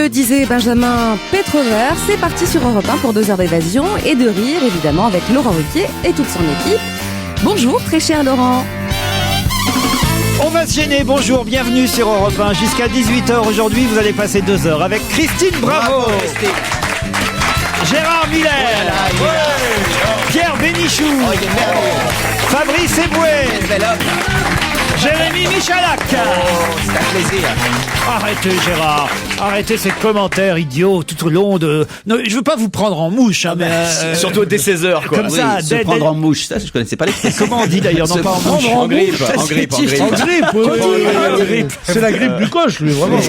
le disait Benjamin Pétrover, c'est parti sur Europe 1 pour 2 heures d'évasion et de rire, évidemment, avec Laurent Ruquier et toute son équipe. Bonjour, très cher Laurent. On va se gêner, bonjour, bienvenue sur Europe 1. Jusqu'à 18h aujourd'hui, vous allez passer 2 heures avec Christine Bravo, Gérard Miller, Pierre Bénichou, Fabrice Eboué, Jérémy Michalak. C'est un plaisir. Arrêtez Gérard, arrêtez ces commentaires idiots tout au long de... Non, je veux pas vous prendre en mouche, hein, mais... Surtout dès 16h, quoi. Comme ça, se prendre en mouche, ça je connaissais pas l'expression. Comment on dit d'ailleurs, non pas en mouche. En grippe, en grippe, en grippe. En grippe, En grippe. C'est la grippe du coche, lui, vraiment.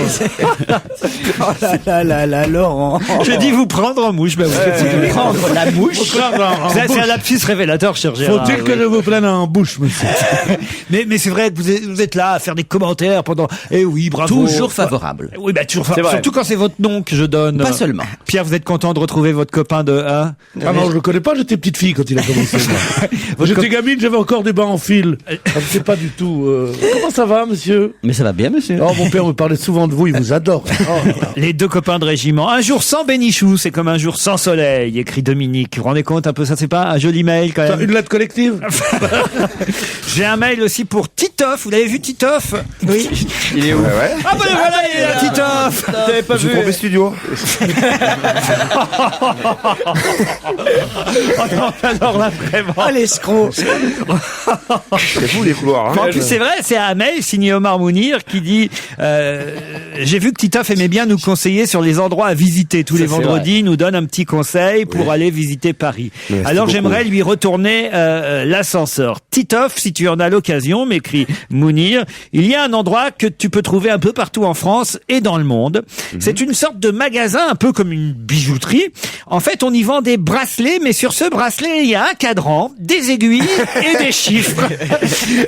Oh là, Laurent. Je dis vous prendre en mouche, ben vous Prendre la mouche. c'est un lapsus révélateur, cher Gérard. Faut-il que je vous prenne en bouche, monsieur? Mais c'est vrai que vous êtes là à faire des commentaires pendant... Eh oui, bravo. Toujours favorable. Oui, bah toujours C'est vrai. surtout quand c'est votre nom que je donne. Pas seulement. Pierre, vous êtes content de retrouver votre copain de... Hein Ah non, je le connais pas, j'étais petite fille quand il a commencé. J'étais gamine, j'avais encore des bancs en fil. Je sais pas du tout. Comment ça va, monsieur? Mais ça va bien, monsieur. Oh, mon père me parlait souvent de vous, il vous adore. Oh. Les 2 copains de régiment. Un jour sans Bénichou, c'est comme un jour sans soleil, écrit Dominique. Vous vous rendez compte un peu, ça c'est pas un joli mail quand même. Une lettre collective? J'ai un mail aussi pour Titoff. Vous l'avez vu Titoff? Oui. Il est où? Ah ben voilà, il est là, Titoff. T'avais pas vu? Trompé studio. Oh non, alors là, vraiment. Ah, l'escroc. C'est fou les couloirs. En plus, c'est vrai, c'est un mail signé Omar Mounir qui dit j'ai vu que Titoff aimait bien nous conseiller sur les endroits à visiter. Tous les vendredis, il nous donne un petit conseil pour aller visiter Paris. Merci Alors, beaucoup. j'aimerais lui retourner l'ascenseur. Titoff, si tu en as l'occasion, m'écrit Mounir, il y a un endroit que tu peux trouver un peu partout en France et dans le monde. C'est une sorte de magasin, un peu comme une bijouterie. En fait, on y vend des bracelets, mais sur ce bracelet, il y a un cadran, des aiguilles et des chiffres.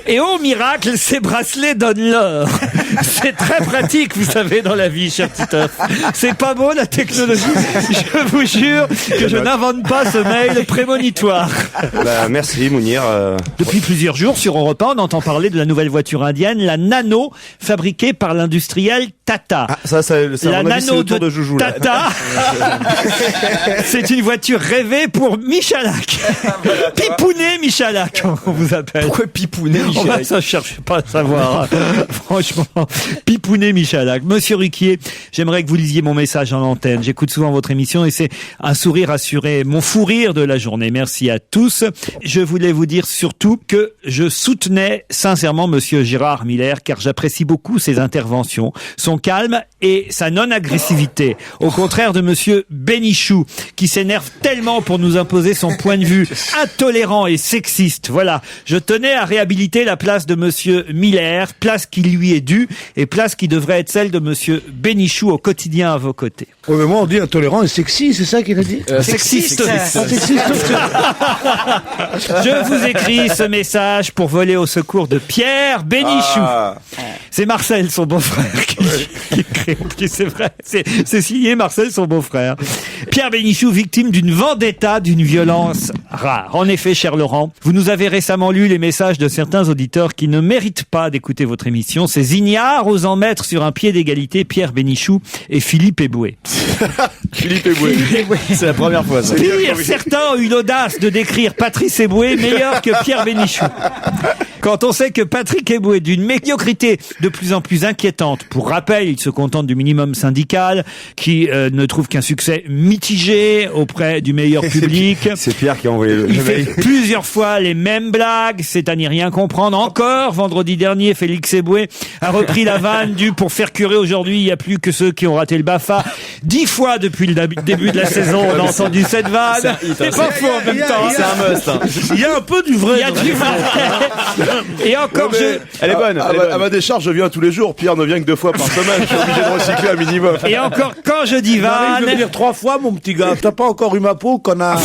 Et au miracle, ces bracelets donnent l'or. C'est très pratique, vous savez, dans la vie, cher Titoff. C'est pas beau, la technologie. Je vous jure que je n'invente pas ce mail prémonitoire. Bah, merci Mounir. Depuis plusieurs jours, sur Europe 1, on entend parler de la nouvelle voiture indienne, la Nano, fabriquée par l'industriel Tata. Ah, ça c'est La à mon avis, c'est Nano le tour de Joujou là. Tata, c'est une voiture rêvée pour Michalak. Pipounet Michalak, on vous appelle. Pourquoi Pipounet, On va Michel? ça chercher pas à savoir. Franchement, Pipounet Michalak. Monsieur Ruquier, j'aimerais que vous lisiez mon message en antenne. J'écoute souvent votre émission et c'est un sourire assuré, mon fou rire de la journée. Merci à tous. Je voulais vous dire surtout que je soutenais sincèrement monsieur Gérard Miller car j'apprécie beaucoup ses interventions, son calme et sa non-agressivité. Au contraire de monsieur Bénichou qui s'énerve tellement pour nous imposer son point de vue intolérant et sexiste. Voilà. Je tenais à réhabiliter la place de monsieur Miller, place qui lui est due et place qui devrait être celle de monsieur Bénichou au quotidien à vos côtés. Ouais, mais moi, on dit intolérant et sexy, c'est ça qu'il a dit? Sexiste. Sexiste. Je vous écris ce message pour voler au secours de Pierre Bénichou. C'est Marcel, son beau-frère, qui écrit. C'est vrai, c'est signé Marcel, son beau-frère. Pierre Bénichou, victime d'une vendetta, d'une violence rare. En effet, cher Laurent, vous nous avez récemment lu les messages de certains auditeurs qui ne méritent pas d'écouter votre émission. Ces ignares osant mettre sur un pied d'égalité Pierre Bénichou et Philippe Eboué. Philippe Eboué. C'est la première fois, ça. Pire, certains ont eu l'audace de décrire Patrice Eboué meilleur que Pierre Bénichou. Quand on sait que Patrick Eboué est d'une médiocrité de plus en plus inquiétante. Pour rappel, il se contente du minimum syndical, qui ne trouve qu'un succès mitigé auprès du meilleur public. C'est Pierre qui a envoyé le Il mail. fait plusieurs fois les mêmes blagues, c'est à n'y rien comprendre. Encore, vendredi dernier, Félix Eboué a repris la vanne du pour faire curer aujourd'hui, il n'y a plus que ceux qui ont raté le BAFA. 10 fois depuis le début de la saison, on a entendu cette vanne. C'est pas faux en même temps. C'est un must, hein. Il y a un peu du vrai. Il y a du vrai. Et encore, Elle est bonne, elle est bonne. À ma décharge, je viens tous les jours. Pierre ne vient que 2 fois par semaine. Je suis obligé de recycler un minimum. Et encore, quand je dis Je vais vanne, dire 3 fois, mon petit gars. T'as pas encore eu ma peau, connard.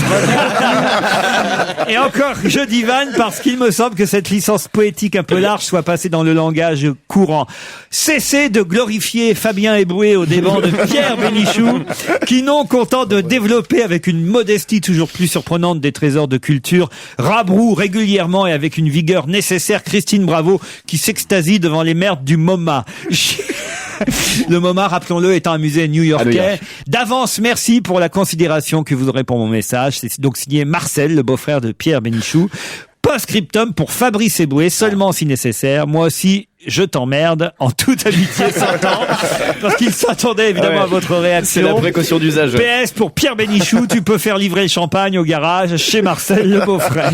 et encore, je dis vanne parce qu'il me semble que cette licence poétique un peu large soit passée dans le langage courant. Cessez de glorifier Fabien Eboué aux dépens de Pierre Bénichou, qui non content de développer avec une modestie toujours plus surprenante des trésors de culture, rabroue régulièrement et avec une vigueur nécessaire Christine Bravo, qui s'extasie devant les merdes du MoMA. Le MoMA, rappelons-le, est un musée new-yorkais. D'avance, merci pour la considération que vous aurez pour mon message. C'est donc signé Marcel, le beau-frère de Pierre Bénichou. Post-scriptum pour Fabrice Eboué, seulement si nécessaire. Moi aussi, je t'emmerde, en toute amitié s'entend, parce qu'il s'attendait évidemment à votre réaction. C'est la précaution d'usage. PS pour Pierre Bénichou, tu peux faire livrer le champagne au garage chez Marcel, le beau-frère.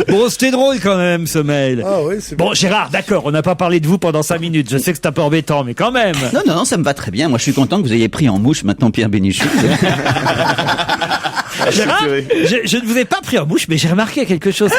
Bon, c'était drôle quand même, ce mail. Ah oui, c'est Bon, Gérard, d'accord, on n'a pas parlé de vous pendant 5 minutes. Je sais que c'est un peu embêtant, mais quand même. Non, ça me va très bien. Moi, je suis content que vous ayez pris en mouche maintenant Pierre Bénichou. Gérard, je ne vous ai pas pris en bouche, mais j'ai remarqué quelque chose.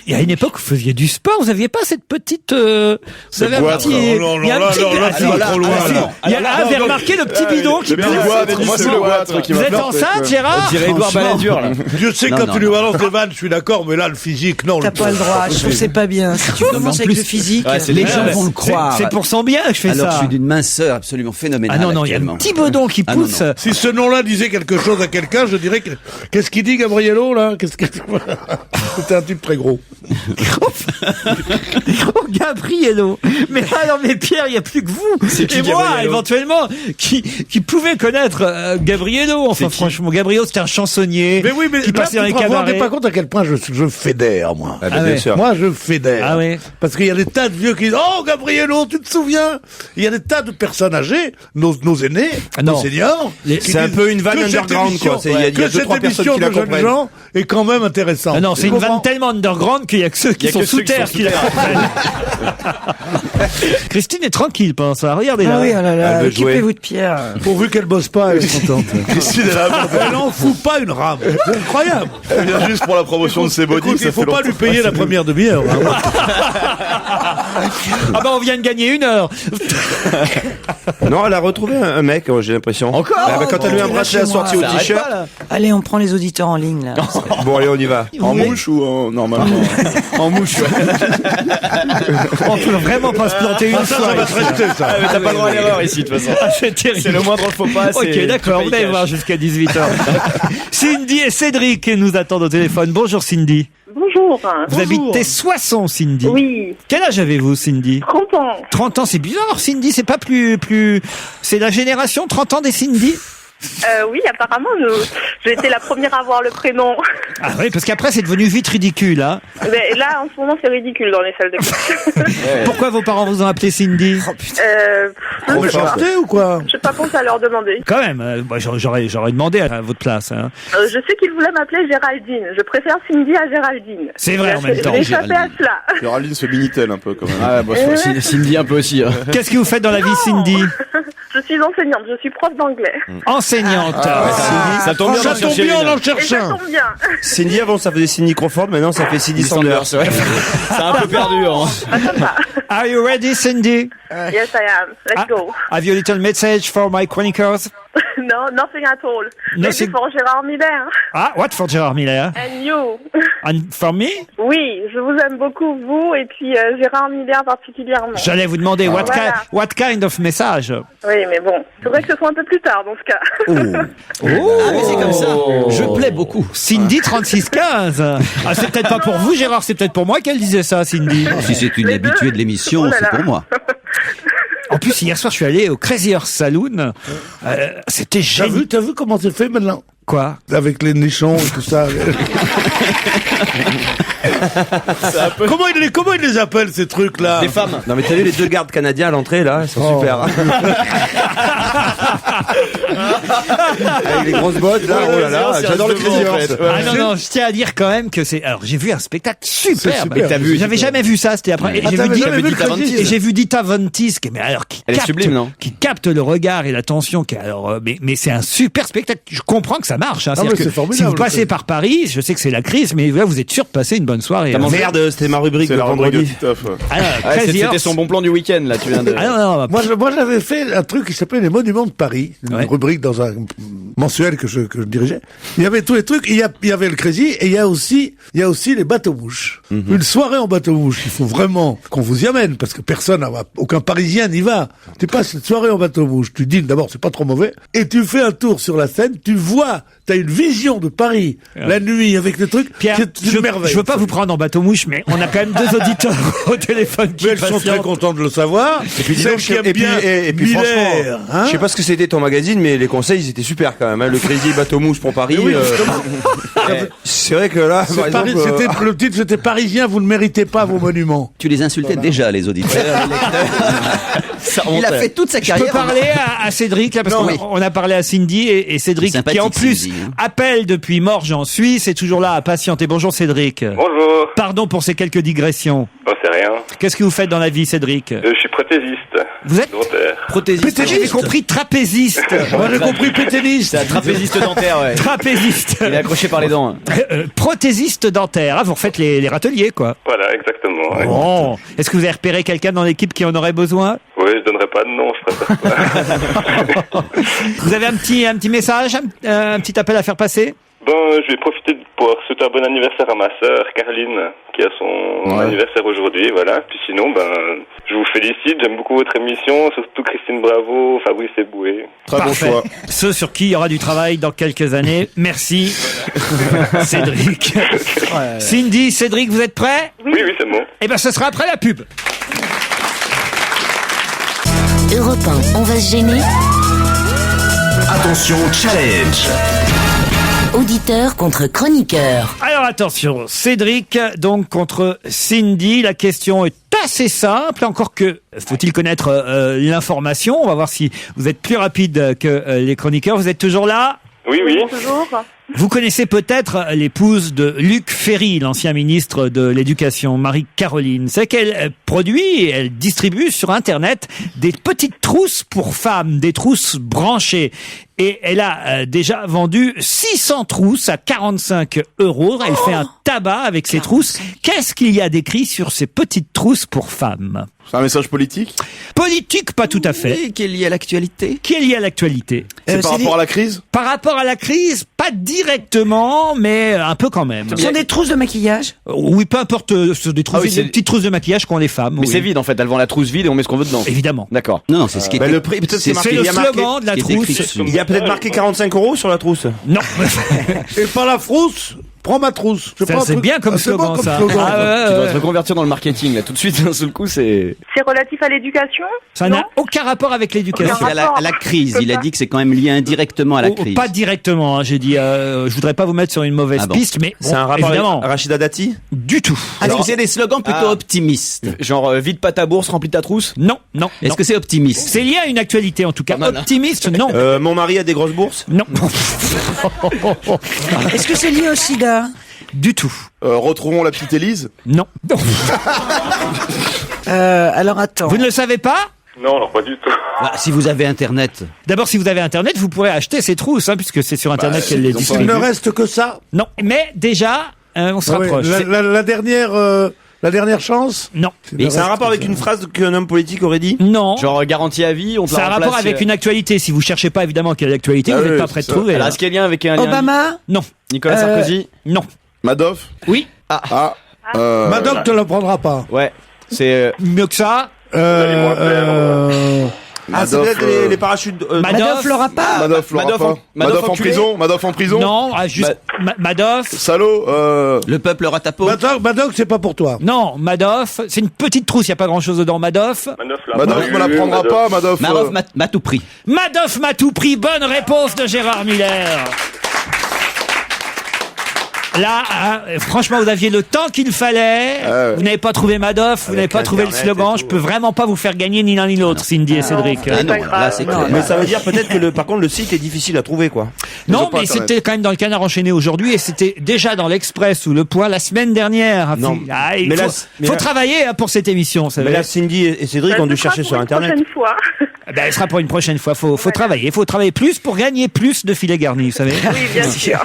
Il y a une époque où vous faisiez du sport, vous aviez pas cette petite, vous avez un petit, il y a un petit, vous avez remarqué le petit bidon qui Le petit goitre, moi c'est le goitre qui Vous m'a êtes enceinte, Gérard? On dirait Edouard Balladur, là. Dieu sait Non, quand non, tu lui non. balances des vannes, je suis d'accord, mais là, le physique, non. T'as pas le droit, je trouve que c'est pas bien. Si tu commences avec le physique, Ouais, c'est Les vrai. gens vont le croire. C'est pour son bien que je fais Alors que je ça. suis d'une minceur absolument phénoménale. Ah non, il y a un actuellement. petit bedon qui Ah non, pousse. non. Si ce nom-là disait quelque chose à quelqu'un, je dirais que... Qu'est-ce qu'il dit, Gabriello, là? C'était un type très gros. Oh, Gabriello. Mais alors, mais Pierre, il n'y a plus que vous. C'est qui, Et moi, Gabriello éventuellement, qui pouvait connaître Gabriello. Enfin, franchement, Gabriello, c'était un chansonnier. Mais oui, mais qui là, passait dans les tu te rends cabarets. pas compte à quel point je fédère, moi. Ah, Ah bien ouais. sûr. Moi, je fédère. Ah ouais. Parce qu'il y a des tas de vieux qui disent, oh, Gabriello, tu te souviens? Il y a des tas de personnes âgées, nos aînés, Ah non. nos seniors. Les- qui C'est un disent peu une vanne que cette underground, émission- quoi. Il y a que deux, cette trois personnes émission qui la de jeunes comprennent. gens est quand même intéressante. Ah non, c'est Tu une vanne comprends? tellement underground qu'il y a que ceux qui Il y a sont que sous ceux qui terre sont qui sous la terre. comprennent. Christine est tranquille pendant ça. Regardez là. ah oui, oh là là, Elle veut jouer. occupez-vous de Pierre. Pourvu qu'elle bosse pas, elle est contente. Christine est là. Elle n'en fout pas une rame. C'est incroyable. Elle vient juste pour la promotion de ses body. Écoute, il faut pas lui payer la première demi-heure. Ah bah on vient de gagner 1 heure. Non, elle a retrouvé un mec, j'ai l'impression. Encore Quand elle a eu un bracelet assorti au Ça arrête t-shirt. Allez, on prend les auditeurs en ligne, là. Bon, allez, on y va. En mouche ou en normalement? En mouche, On peut vraiment pas se planter une Ça fois. va te rester, ça. T'as pas le droit à l'erreur ici, de toute façon. Ah, c'est terrible. C'est le moindre faux pas. Ok, d'accord, vous allez voir jusqu'à 18h. Cindy et Cédric nous attendent au téléphone. Bonjour Cindy. Bonjour. Vous habitez Soissons, Cindy. Oui, Quel âge avez-vous, Cindy? 30 ans. 30 ans, c'est bizarre, Cindy, c'est pas plus, c'est la génération 30 ans des Cindy? Oui, apparemment, j'ai été la première à avoir le prénom. Ah oui, parce qu'après, c'est devenu vite ridicule, hein. Mais là, en ce moment, c'est ridicule dans les salles de classe. Pourquoi vos parents vous ont appelé Cindy? Vous me chantez ou quoi? Je n'ai pas pensé à leur demander. Quand même, moi, j'aurais demandé à votre place, hein. Je sais qu'ils voulaient m'appeler Géraldine. Je préfère Cindy à Géraldine. C'est vrai, en même temps. J'ai échappé à cela. Géraldine se Minitel un peu quand même. Ah, bah, Cindy un peu aussi. Qu'est-ce que vous faites dans la vie, Cindy? Je suis enseignante, je suis prof d'anglais. Enseignante. Ça tombe bien, Ça d'en tombe chercher bien, une. on en Et ça cherche un. tombe bien. Cindy, avant, ça faisait Cindy Crawford, maintenant, ça fait Cindy Sanders. Ouais. C'est un peu perdu, hein. Ah, ça va. Are you ready, Cindy? Yes, I am. Let's go. Have you a little message for my chronicles? No, nothing at all. Nothing. C'est pour Gérard Miller. Ah, what for Gérard Miller? And you. And for me? Oui, je vous aime beaucoup, vous, et puis Gérard Miller particulièrement. J'allais vous demander Voilà. what kind of message? Oui, mais bon, il faudrait que ce soit un peu plus tard dans ce cas. Ah, mais c'est comme ça. Je plais beaucoup. Cindy 3615. Ah, c'est peut-être pas pour vous, Gérard, c'est peut-être pour moi qu'elle disait ça, Cindy. Si c'est une Les deux. habituée de l'émission, Oh là c'est là. pour moi. En plus, hier soir, je suis allé au Crazy Horse Saloon. C'était génial. T'as vu comment c'est fait maintenant? Quoi? Avec les nichons et tout ça. Comment ils les appellent, ces trucs-là? Des femmes. Non, mais t'as vu les 2 gardes canadiens à l'entrée, là? Ils sont super. Avec les grosses bottes, là. Oh là là. J'adore le Crazy Horse. Ah non, non, je tiens à dire quand même que c'est... Alors, j'ai vu un spectacle superbe. super. T'as vu? J'avais jamais vu ça, c'était après. Et Ah, j'ai vu t'avais Dita- jamais vu le Crazy? Et j'ai vu Dita Von Teese, mais alors qui Elle est capte, sublime, non? qui capte le regard et l'attention. Alors, mais c'est un super spectacle. Je comprends que ça marche. Hein. Ah, mais C'est-à-dire c'est que formidable, si vous le passez Crazy. par Paris, je sais que c'est la crise, mais là vous êtes sûr de passer une bonne soirée. hein. Merde, c'était ma rubrique C'est de la rubrique de vendredi. Titoff. Ah, non, Ouais, Crazy c'était Horse. son bon plan du week-end, là, tu viens de... Ah non, non, Moi, j'avais fait un truc qui s'appelait les Monuments de Paris, une Ouais. rubrique dans un mensuel que je dirigeais. Il y avait tous les trucs, il y avait le Crazy, et il y a aussi les bateaux-mouches. Une soirée en bateau-mouche, il faut vraiment qu'on vous y amène, parce que aucun Parisien n'y va. Tu passes cette soirée en bateau-mouche, tu dînes, d'abord, c'est pas trop mauvais, et tu fais un tour sur la scène, tu vois t'as une vision de Paris la nuit avec le truc. Pierre, c'est une merveille. je veux pas vous prendre en bateau-mouche, mais on a quand même 2 auditeurs au téléphone qui Mais elles sont très patientent. contentes de le savoir. Et puis, dis Celles donc, qui aiment et puis, bien et puis Miller, franchement, hein. je sais pas ce que c'était ton magazine, mais les conseils, ils étaient super quand même, hein. Le Crazy Bateau Mouche pour Paris. Mais oui, justement. C'est vrai que là, par C'est Paris, exemple, c'était le titre, c'était Parisien, vous ne méritez pas vos monuments. Tu les insultais déjà, les auditeurs. les lecteurs. Il a fait toute sa Je peux carrière. parler à Cédric, là, parce Non, qu'on oui. on a parlé à Cindy et Cédric, qui Sympathique, en plus Cindy, hein. appelle depuis Morges en Suisse, est toujours là à patienter. Bonjour Cédric. Bonjour. Pardon pour ces quelques digressions. Oh, c'est rien. Qu'est-ce que vous faites dans la vie, Cédric? Je suis prothésiste. Vous êtes Dentaire. Prothésiste. J'avais compris trapéziste. Moi, j'ai compris péténiste. C'est un trapéziste dentaire, ouais. Trapéziste. Il est accroché par les dents. Prothésiste dentaire. Ah, vous refaites les râteliers, quoi. Voilà, exactement. ouais. Bon. Est-ce que vous avez repéré quelqu'un dans l'équipe qui en aurait besoin? Oui, je donnerai pas de nom, je préfère pas. Vous avez un petit message, un petit appel à faire passer? Bon, je vais profiter de pouvoir souhaiter un bon anniversaire à ma sœur, Caroline, qui a son anniversaire aujourd'hui, voilà. Puis sinon, je vous félicite, j'aime beaucoup votre émission, surtout Christine Bravo, Fabrice Eboué. Très bon Parfait. choix. Ceux sur qui il y aura du travail dans quelques années. Merci. Cédric. Cindy, Cédric, vous êtes prêts? Oui, c'est bon. Eh ben, ce sera après la pub. Europe 1, on va se gêner. Attention, challenge. Auditeur contre chroniqueur. Alors attention, Cédric, donc contre Cindy. La question est assez simple, encore que faut-il connaître l'information. On va voir si vous êtes plus rapide que les chroniqueurs. Vous êtes toujours là? Oui. Toujours. Vous connaissez peut-être l'épouse de Luc Ferry, l'ancien ministre de l'Éducation, Marie-Caroline. C'est qu'elle produit et elle distribue sur Internet des petites trousses pour femmes, des trousses branchées. Et elle a déjà vendu 600 trousses à 45 €. Elle fait un tabac avec ces trousses. Qu'est-ce qu'il y a d'écrit sur ces petites trousses pour femmes? C'est un message politique? Politique, pas tout à fait. Et qui est lié à l'actualité. Qui est lié à l'actualité? C'est par rapport à la crise? Par rapport à la crise, pas directement, mais un peu quand même. Ce sont des trousses de maquillage. Oui, peu importe, c'est des trousses, Ah oui, c'est- des petites trousses de maquillage qu'ont les femmes. Mais oui. c'est vide en fait, elles vendent la trousse vide et on met ce qu'on veut dedans. Évidemment. D'accord. Non, c'est ce qui est. le prix, peut-être c'est C'est marqué. le Il y a marqué- slogan de la qui est écrit trousse. dessus. Il y a peut-être marqué 45 € sur la trousse. Non. Et pas la frousse, prends ma trousse. Ça, pas un c'est truc- bien comme Ah, c'est slogan, bon comme ça. slogan, Ah, ça. ouais, Tu dois ouais. te reconvertir dans le marketing là tout de suite d'un seul coup c'est. C'est relatif à l'éducation? Ça n'a aucun rapport avec l'éducation. Aucun à la crise. Il a dit que c'est quand même lié indirectement à la Oh, crise. pas directement, hein, j'ai dit, je voudrais pas vous mettre sur une mauvaise Ah bon. piste, mais C'est bon, un rapport évidemment, avec Rachida Dati? du tout. Est-ce que c'est des slogans plutôt optimistes? Genre vide pas ta bourse, remplis ta trousse. Non, non, Est-ce non. que c'est optimiste? C'est lié à une actualité, en tout cas. Pas mal, hein. Optimiste, non. Mon mari a des grosses bourses? Non. Est-ce que c'est lié au sida? Du tout. Retrouvons la petite Élise. Non. Alors attends. Vous ne le savez pas? Non, alors pas du tout. Bah, si vous avez Internet. D'abord, si vous avez Internet, vous pourrez acheter ces trousses, hein, puisque c'est sur Internet qu'elle les Il distribue. ne reste que ça. Non, mais déjà, on se Ah oui, rapproche. la dernière chance. Non. C'est un rapport avec une phrase qu'un homme politique aurait dit? Non. Genre garantie à vie, on te C'est la un remplace. rapport avec une actualité. Si vous cherchez pas évidemment quelle actualité, Ah vous n'êtes oui, pas c'est prêt de ça. trouver. Alors hein. est-ce qu'il y a un lien avec un lien Obama? Non. Nicolas Sarkozy? Non. Madoff? Oui. Madoc te la prendra pas. Ouais. C'est Mieux que ça. Ah, c'est Madoff, peut-être les parachutes. Madoff l'aura pas. Madoff l'aura Madoff pas. en- Madoff Madoff en enculé. prison? Madoff en prison? Non. Juste Madoff. Salaud, Le peuple aura ta peau. Madoc, c'est pas pour toi. Non. Madoff. C'est une petite trousse. Il y a pas grand chose dedans. Madoff. Madoff me la prendra pas, Madoff. Maroff m'a tout pris. Madoff m'a tout pris. Bonne réponse de Gérard Miller. Là, hein, franchement, vous aviez le temps qu'il fallait. ouais. Vous n'avez pas trouvé Madoff, vous n'avez pas trouvé le Internet slogan. et Je tout, peux vraiment pas vous faire gagner ni l'un ni l'autre, Cindy et Cédric. Ah non, pas grave. là c'est clair. Mais ça veut dire peut-être que par contre le site est difficile à trouver quoi. Non, pas mais Internet. c'était quand même dans le Canard enchaîné aujourd'hui et c'était déjà dans l'Express ou Le Point la semaine dernière. Non. Ah, il Mais faut, là- mais faut là- travailler hein, pour cette émission. Ça Mais va là être- Cindy et Cédric ont dû chercher sur internet. Prochaine fois. ben, elle sera pour une prochaine fois. Faut travailler. Faut travailler plus pour gagner plus de filets garnis, vous savez. Oui, bien sûr.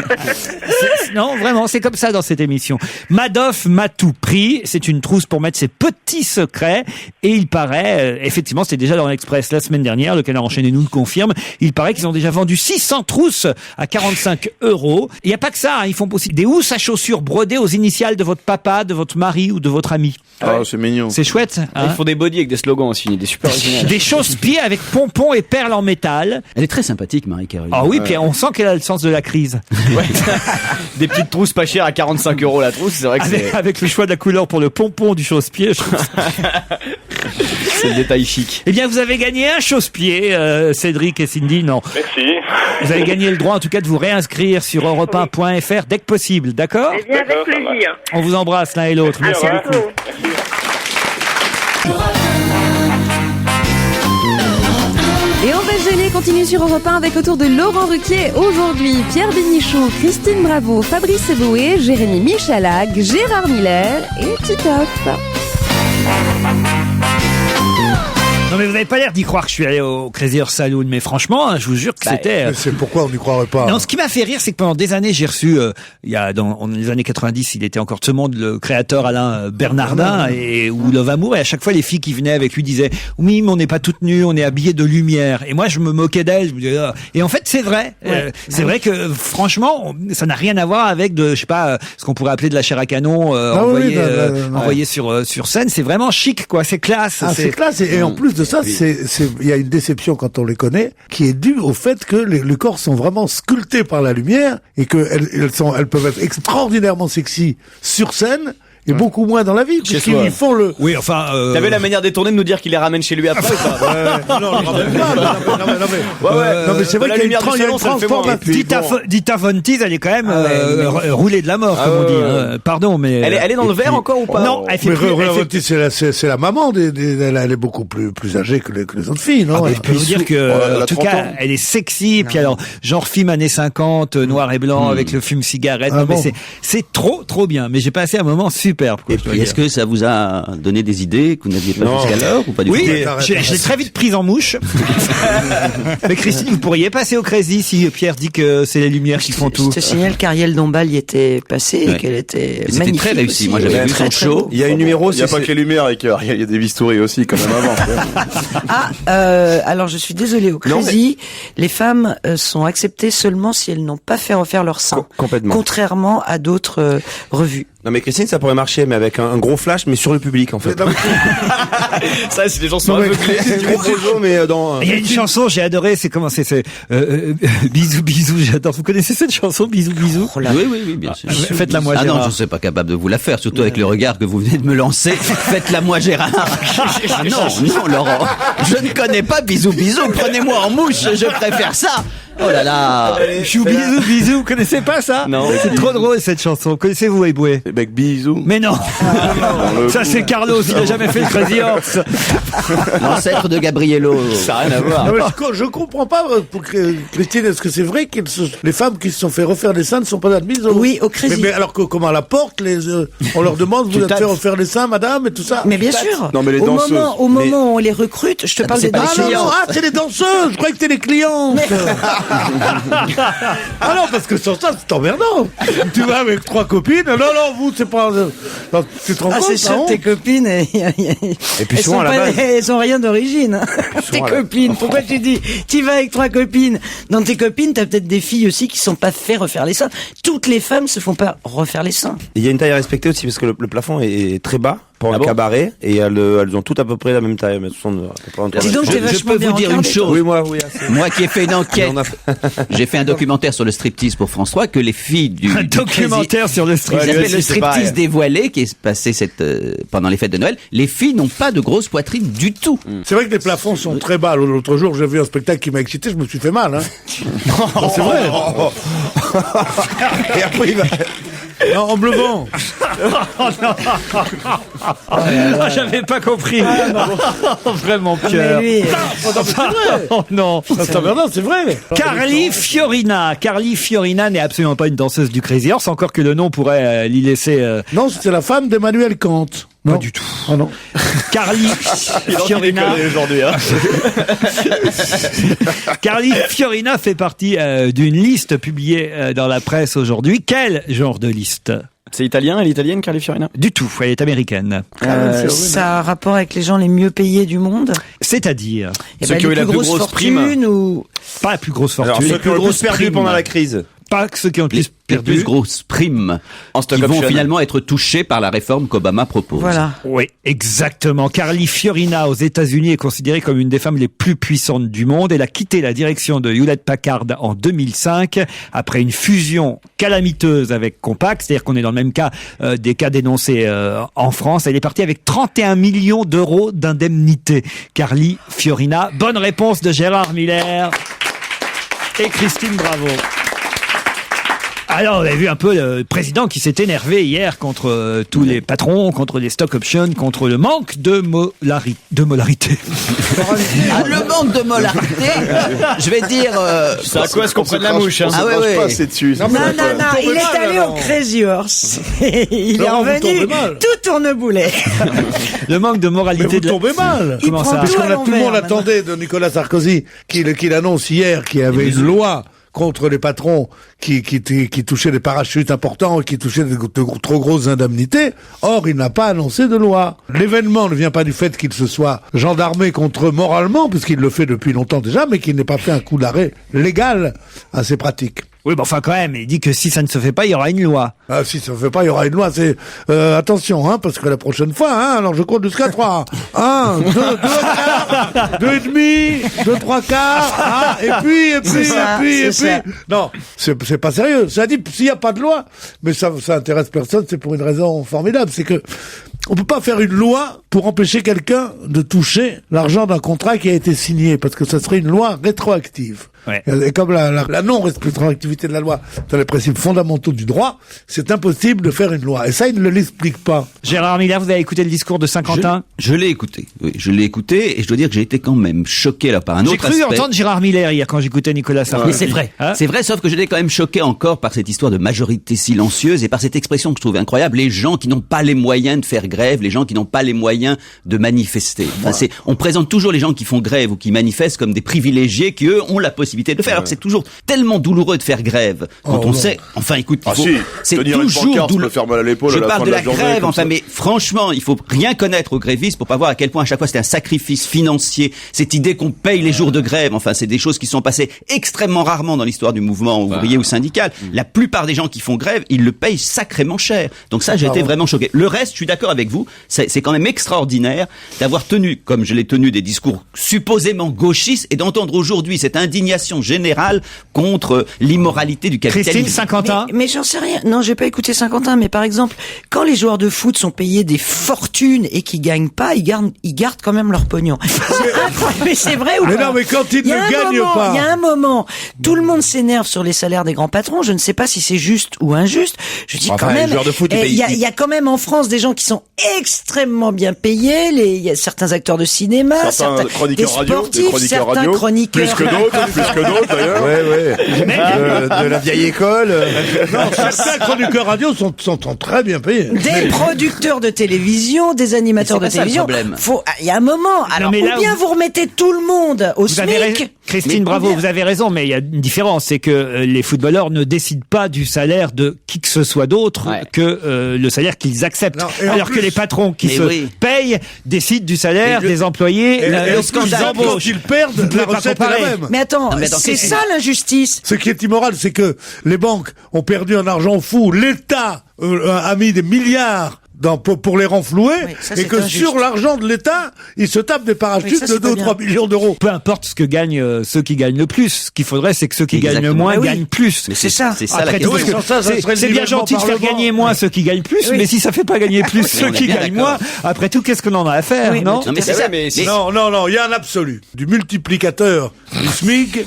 Non, vraiment, c'est comme ça dans cette émission. Madoff m'a tout pris. C'est une trousse pour mettre ses petits secrets. Et il paraît, effectivement, c'était déjà dans l'Express la semaine dernière. Le Canard enchaîné nous le confirme. Il paraît qu'ils ont déjà vendu 600 trousses à 45 €. Il n'y a pas que ça. Hein, ils font aussi des housses à chaussures brodées aux initiales de votre papa, de votre mari ou de votre ami. Ah, c'est mignon. C'est chouette. Hein. Ils font des body avec des slogans aussi, des super originales. Des chausse-pieds avec avec pompons et perles en métal. Elle est très sympathique, Marie-Caroline. Ah oui, puis on sent qu'elle a le sens de la crise. Ouais. Des petites trousses pas chères à 45 € la trousse, c'est vrai que Avec le choix de la couleur pour le pompon du chausse-pied, je trouve c'est le détail chic. Eh bien, vous avez gagné un chausse-pied, Cédric et Cindy, non. Merci. Vous avez gagné le droit, en tout cas, de vous réinscrire sur europe1.fr dès que possible, d'accord? Eh bien, avec plaisir. On vous embrasse l'un et l'autre. Merci À beaucoup. bientôt. Et on va se gêner, continue sur Europe 1 avec autour de Laurent Ruquier. Aujourd'hui, Pierre Bénichou, Christine Bravo, Fabrice Eboué, Jérémy Michalak, Gérard Miller et Titoff. Non mais vous n'avez pas l'air d'y croire que je suis allé au Crazy Horse Saloon, mais franchement, hein, je vous jure que c'était... Mais c'est pourquoi on n'y croirait pas. Non, ce qui m'a fait rire, c'est que pendant des années, j'ai reçu, il y a dans les années 90, il était encore de ce monde, le créateur Alain Bernardin ou Love Amour, et à chaque fois les filles qui venaient avec lui disaient oui, mais on n'est pas toutes nues, on est habillées de lumière. Et moi, je me moquais d'elles. Je me disais, ah. Et en fait, c'est vrai. C'est vrai que franchement, ça n'a rien à voir avec je sais pas, ce qu'on pourrait appeler de la chair à canon envoyée sur scène. C'est vraiment chic, quoi. C'est classe. Ah, c'est classe. Et en plus de ça, il y a une déception quand on les connaît, qui est due au fait que les corps sont vraiment sculptés par la lumière et que elles peuvent être extraordinairement sexy sur scène. Et beaucoup moins dans la vie, puisqu'ils font le... Oui, enfin... T'avais la manière détournée de nous dire qu'il les ramène chez lui après ou pas? Non, mais c'est vrai qu'il y a une transformation. Dita Von Teese, elle est quand même roulée de la mort, comme on dit. Pardon, mais... Elle est dans le verre encore ou pas? Non, elle fait plus... c'est la maman, elle est beaucoup plus âgée que les autres filles, non? Je peux vous dire que, en tout cas, elle est sexy, puis alors, genre film années 50, noir et blanc, avec le fume-cigarette. Mais c'est trop bien. Mais j'ai passé un moment superbe. Et puis, est-ce que ça vous a donné des idées que vous n'aviez pas jusqu'à l'heure ou pas du tout? Oui, je l'ai très vite prise en mouche. Mais Christine, vous pourriez passer au Crazy si Pierre dit que c'est les lumières qui font tout. Je te signale qu'Ariel Dombal y était passée et qu'elle était magnifique. C'était très réussi. Moi, j'avais vu son show. Il y a un numéro, il n'y a pas que les lumières et qu'il y a des bistouris aussi, quand même avant. Alors je suis désolée, au Crazy, les femmes sont acceptées seulement si elles n'ont pas fait refaire leur sein. Complètement. Contrairement à d'autres revues. Non mais Christine, ça pourrait marcher, mais avec un gros flash, mais sur le public en fait. Ça, c'est des chansons aveuglées. Mais dans. Il y a une chanson, j'ai adoré, c'est comment c'est bisous bisous, j'adore. Vous connaissez cette chanson, bisous bisous? Oui, bien sûr. Faites-la moi, Gérard. Gérard. Ah non, je ne suis pas capable de vous la faire, surtout avec le regard que vous venez de me lancer. Faites-la moi, Gérard. Ah non, Laurent. Je ne connais pas bisous bisous. Prenez-moi en mouche, je préfère ça. Oh là là. Chou bisous bisous, vous connaissez pas ça? Non. C'est trop drôle cette chanson. Connaissez-vous Eboué? Bec bisous. Mais non. Ça c'est Carlos, il a jamais fait le Crazy Horse. L'ancêtre de Gabriello. Ça n'a rien à voir. Non, mais je comprends pas, pour Christine, est-ce que c'est vrai que les femmes qui se sont fait refaire les seins ne sont pas admises Oui, au Crazy. Mais alors que, comment à la porte, on leur demande, vous êtes fait refaire les seins, madame, et tout ça? Mais bien sûr. Non, mais les danseuses. Au moment où on les recrute, je te parle des danseuses. C'est les danseuses, je croyais que c'était les clientes. Ah non, parce que sur ça, c'est emmerdant. Tu vas avec 3 copines, non, vous, c'est pas... Non, tu te rends compte, c'est sûr, tes copines, Et puis elles souvent, à la base... elles sont rien d'origine. Tes copines, pourquoi tu dis, tu vas avec 3 copines? Dans tes copines, t'as peut-être des filles aussi qui sont pas fait refaire les seins. Toutes les femmes se font pas refaire les seins. Il y a une taille à respecter aussi, parce que le plafond est très bas pour un cabaret, et elles ont toutes à peu près la même taille. Mais Dis donc, je peux vous dire une chose. Oui, moi, assez. Moi qui ai fait une enquête, j'ai fait un documentaire sur le striptease pour France 3, que les filles du documentaire sur le striptease. Il s'appelle le striptease dévoilé, qui est passé pendant les fêtes de Noël. Les filles n'ont pas de grosses poitrines du tout. C'est vrai que les plafonds sont très bas. L'autre jour, j'ai vu un spectacle qui m'a excité, je me suis fait mal, hein. Non, c'est vrai. Et après, il va... Non, en bleuvant. J'avais pas compris. Vraiment, Pierre. Oh non. C'est vrai. Carly Fiorina. Carly Fiorina n'est absolument pas une danseuse du Crazy Horse, encore que le nom pourrait l'y laisser... Non, c'est la femme d'Emmanuel Kant. Pas du tout. Oh non. Carly Fiorina. aujourd'hui, hein. Carly Fiorina fait partie d'une liste publiée dans la presse aujourd'hui. Quel genre de liste? C'est italien, elle est italienne, Carly Fiorina? Du tout, elle est américaine. Ça a un rapport avec les gens les mieux payés du monde? C'est-à-dire? Ceux qui ont eu la plus grosse prime. Ou... Pas la plus grosse fortune. Alors, ceux qui ont le plus perdu pendant la crise. pas ceux qui ont le plus les perdu. plus grosses primes En stock qui vont option. finalement être touchées par la réforme qu'Obama propose. Voilà. Oui, exactement. Carly Fiorina aux États-Unis est considérée comme une des femmes les plus puissantes du monde. Elle a quitté la direction de Hewlett-Packard en 2005 après une fusion calamiteuse avec Compaq. C'est-à-dire qu'on est dans le même cas des cas dénoncés en France. Elle est partie avec 31 millions d'euros d'indemnité. Carly Fiorina. Bonne réponse de Gérard Miller et Christine Bravo. Alors, on a vu un peu le président qui s'est énervé hier contre tous les patrons, contre les stock options, contre le manque de molarité. Le manque de molarité, je vais dire... C'est à quoi est-ce qu'on prenne la mouche, hein? Ah ouais, ouais. Pas assez dessus. Non, il est allé au Crazy Horse. Il est revenu tout tourneboulet. Le manque de moralité. Mais vous tombez mal. Comment ça? Parce que tout le monde attendait de Nicolas Sarkozy qu'il annonce hier qu'il y avait une loi contre les patrons qui touchaient des parachutes importants, qui touchaient de trop grosses indemnités. Or, il n'a pas annoncé de loi. L'événement ne vient pas du fait qu'il se soit gendarmé contre eux moralement, puisqu'il le fait depuis longtemps déjà, mais qu'il n'ait pas fait un coup d'arrêt légal à ces pratiques. Oui, mais enfin quand même, il dit que si ça ne se fait pas, il y aura une loi. Ah, si ça ne se fait pas, il y aura une loi. C'est attention, hein, parce que la prochaine fois, hein, alors je compte jusqu'à 3. 1, 2 quarts, 2 et demi, 2 3 quarts, hein, et puis. Non, c'est pas sérieux. Ça dit, s'il n'y a pas de loi, mais ça intéresse personne, c'est pour une raison formidable, c'est que on peut pas faire une loi pour empêcher quelqu'un de toucher l'argent d'un contrat qui a été signé, parce que ça serait une loi rétroactive. Ouais. Et comme la non-rétroactivité de la loi dans les principes fondamentaux du droit, c'est impossible de faire une loi. Et ça, il ne l'explique pas. Gérard Miller, vous avez écouté le discours de Saint-Quentin? Je l'ai écouté. Oui, je l'ai écouté et je dois dire que j'ai été quand même choqué là par un J'ai autre cru aspect. entendre Gérard Miller hier quand j'écoutais Nicolas Sarkozy. Mais c'est vrai. Hein? C'est vrai, sauf que j'étais quand même choqué encore par cette histoire de majorité silencieuse et par cette expression que je trouve incroyable, les gens qui n'ont pas les moyens de faire grève, les gens qui n'ont pas les moyens de manifester. Enfin, on présente toujours les gens qui font grève ou qui manifestent comme des privilégiés qui, eux, ont la possibilité de le faire. Alors que c'est toujours tellement douloureux de faire grève quand on sait. Enfin, écoute, c'est toujours douloureux. Faire mal à l'épaule. Je parle de la journée, grève, enfin, mais franchement, il faut rien connaître aux grévistes pour pas voir à quel point à chaque fois c'était un sacrifice financier. Cette idée qu'on paye les jours de grève, enfin, c'est des choses qui sont passées extrêmement rarement dans l'histoire du mouvement ouvrier ou syndical. La plupart des gens qui font grève, ils le payent sacrément cher. Donc ça, j'ai été vraiment choqué. Le reste, je suis d'accord avec vous, c'est quand même extraordinaire d'avoir tenu, comme je l'ai tenu, des discours supposément gauchistes et d'entendre aujourd'hui cette indignation générale contre l'immoralité du capitalisme. Christine, Saint-Quentin. Mais j'en sais rien. Non, j'ai pas écouté Saint-Quentin, mais par exemple, quand les joueurs de foot sont payés des fortunes et qu'ils gagnent pas, ils gardent quand même leur pognon. C'est incroyable, mais c'est vrai ou pas? Mais non, mais quand ils ne gagnent pas. Il y a un moment, tout le monde s'énerve sur les salaires des grands patrons. Je ne sais pas si c'est juste ou injuste. Je dis quand même, il y a quand même en France des gens qui sont extrêmement bien payés. Il y a certains acteurs de cinéma, certains chroniqueurs radio, sportifs, certains chroniqueurs. Plus que d'autres d'ailleurs. Ouais. De la vieille école. Non, certains chroniqueurs radio sont très bien payés. Des producteurs de télévision, des animateurs de télévision. Il y a un moment. Alors, ou bien vous remettez tout le monde au SMIC. Christine, bravo, vous avez raison, mais il y a une différence, c'est que les footballeurs ne décident pas du salaire de qui que ce soit d'autre que le salaire qu'ils acceptent. Non, alors que les patrons qui payent décident du salaire des employés. Le scandale, quand ils perdent, la recette est la même. Mais attends, c'est ça l'injustice. Ce qui est immoral, c'est que les banques ont perdu un argent fou, l'État a mis des milliards pour les renflouer, et que injuste. Sur l'argent de l'État, ils se tapent des parachutes de 2 ou 3 millions d'euros. Peu importe ce que gagnent ceux qui gagnent le plus, ce qu'il faudrait, c'est que ceux qui gagnent le moins gagnent plus. Mais c'est ça. C'est ça la question. C'est bien gentil de faire gagner moins ceux qui gagnent plus, mais si ça fait pas gagner plus ceux qui gagnent moins, après tout, qu'est-ce qu'on en a à faire, non? Non, mais c'est ça. Non, il y a un absolu. Du multiplicateur du SMIC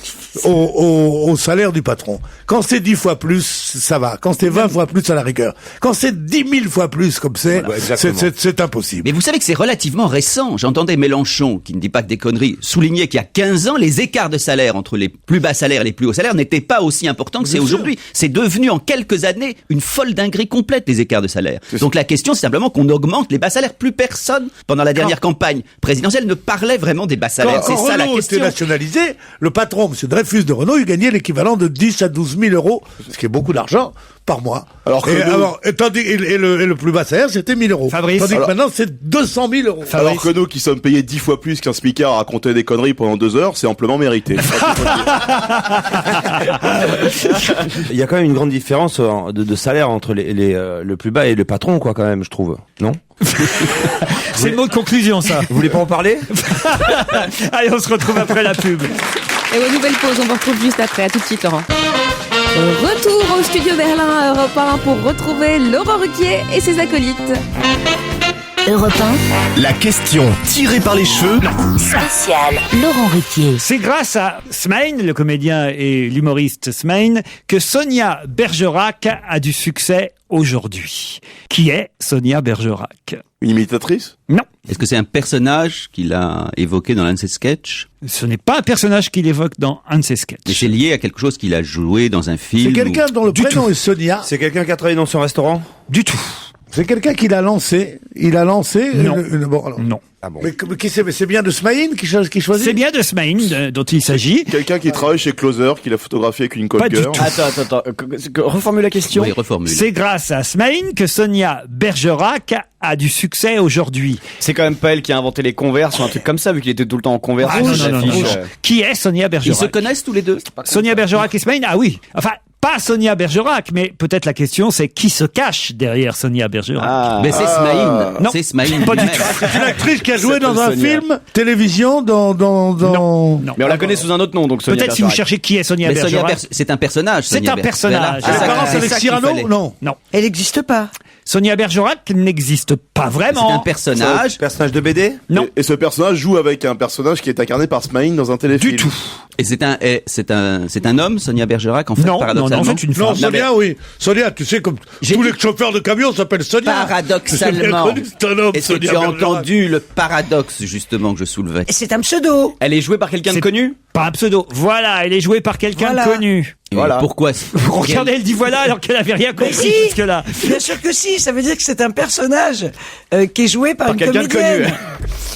au salaire du patron. Quand c'est 10 fois plus, ça va. Quand c'est 20 fois plus, à la rigueur. Quand c'est 10 000 fois plus, comme c'est impossible. Mais vous savez que c'est relativement récent. J'entendais Mélenchon, qui ne dit pas que des conneries, souligner qu'il y a 15 ans, les écarts de salaire entre les plus bas salaires et les plus hauts salaires n'étaient pas aussi importants que c'est aujourd'hui. C'est devenu en quelques années une folle dinguerie complète, les écarts de salaire. Donc la question, c'est simplement qu'on augmente les bas salaires. Plus personne, pendant la dernière campagne présidentielle, ne parlait vraiment des bas salaires. C'est ça la question. Quand Renault était nationalisé, le patron, M. Dreyfus de Renault, il gagnait l'équivalent de 10 à 12 000 euros, ce qui est beaucoup d'argent par mois. Et le plus bas salaire, c'était 1000 euros. Fabrice. Tandis que maintenant, c'est 200 000 euros. Alors que nous, qui sommes payés 10 fois plus qu'un smicard à raconter des conneries pendant 2 heures, c'est amplement mérité. Il y a quand même une grande différence de salaire entre le plus bas et le patron, quoi, quand même, je trouve. Non? C'est le mot de conclusion, ça. Vous voulez pas en parler? Allez, on se retrouve après la pub. Et aux nouvelles pauses, on vous retrouve juste après. À tout de suite, Laurent. Retour au studio Berlin à Europe 1 pour retrouver Laurent Ruquier et ses acolytes. Europe 1. La question tirée par les cheveux. Spécial Laurent Ruquier. C'est grâce à Smaïn, le comédien et l'humoriste Smaïn, que Sonia Bergerac a du succès aujourd'hui. Qui est Sonia Bergerac? Une imitatrice? Non. Est-ce que c'est un personnage qu'il a évoqué dans l'un de ses sketchs? Ce n'est pas un personnage qu'il évoque dans un de ses sketchs. Mais c'est lié à quelque chose qu'il a joué dans un film? C'est quelqu'un dont le prénom est Sonia. C'est quelqu'un qui a travaillé dans son restaurant? Du tout. C'est quelqu'un qui l'a lancé. Il a lancé. Non. Bon, alors. Non. Ah bon. Mais c'est bien de Smaïn qui choisit. C'est bien de Smaïn dont il s'agit. Quelqu'un qui travaille chez Closer, qui l'a photographié avec une Pas du Colker. tout. Attends. Reformule la question. Oui, reformule. C'est grâce à Smaïn que Sonia Bergerac a du succès aujourd'hui. C'est quand même pas elle qui a inventé les Converse ou un truc comme ça, vu qu'il était tout le temps en Converse. Ah, non. Qui est Sonia Ils Bergerac? se connaissent tous les deux? Sonia Bergerac et Smaïn? Ah oui. Enfin, pas Sonia Bergerac, mais peut-être la question c'est qui se cache derrière Sonia Bergerac. Mais c'est Smaïn. Non. C'est Smaïn. Pas du lui-même. tout. C'est une actrice qui a joué s'appelle dans un Sonia. film, télévision, dans. Non. Mais on la connaît sous un autre nom, donc Sonia Peut-être si vous Bergerac. cherchez qui est Sonia Mais Sonia Bergerac. c'est un personnage. C'est Sonia un personnage. Voilà. Elle est parente c'est avec ça qu'il Cyrano? fallait. Non. Non. Elle n'existe pas. Sonia Bergerac n'existe pas C'est vraiment. un personnage. Personnage de BD? Non. Et ce personnage joue avec un personnage qui est incarné par Smaïn dans un téléfilm. Du tout. Et c'est un homme, Sonia Bergerac, en fait, Non, paradoxalement. en fait, une Non, femme. Sonia, oui. Sonia, tu sais, comme tous les chauffeurs de camion s'appellent Sonia. Paradoxalement. C'est bien connu, c'est un homme, Est-ce que Sonia tu as Bergerac. entendu le paradoxe, justement, que je soulevais? C'est un pseudo. Elle est jouée par quelqu'un de C'est connu? Pas un pseudo. Voilà, elle est jouée par quelqu'un Voilà. de connu. Et Voilà. Pourquoi? Regardez, elle dit voilà alors qu'elle avait rien compris si. jusque-là. Bien sûr que si, ça veut dire que c'est un personnage qui est joué par une quelqu'un de comédienne. connu.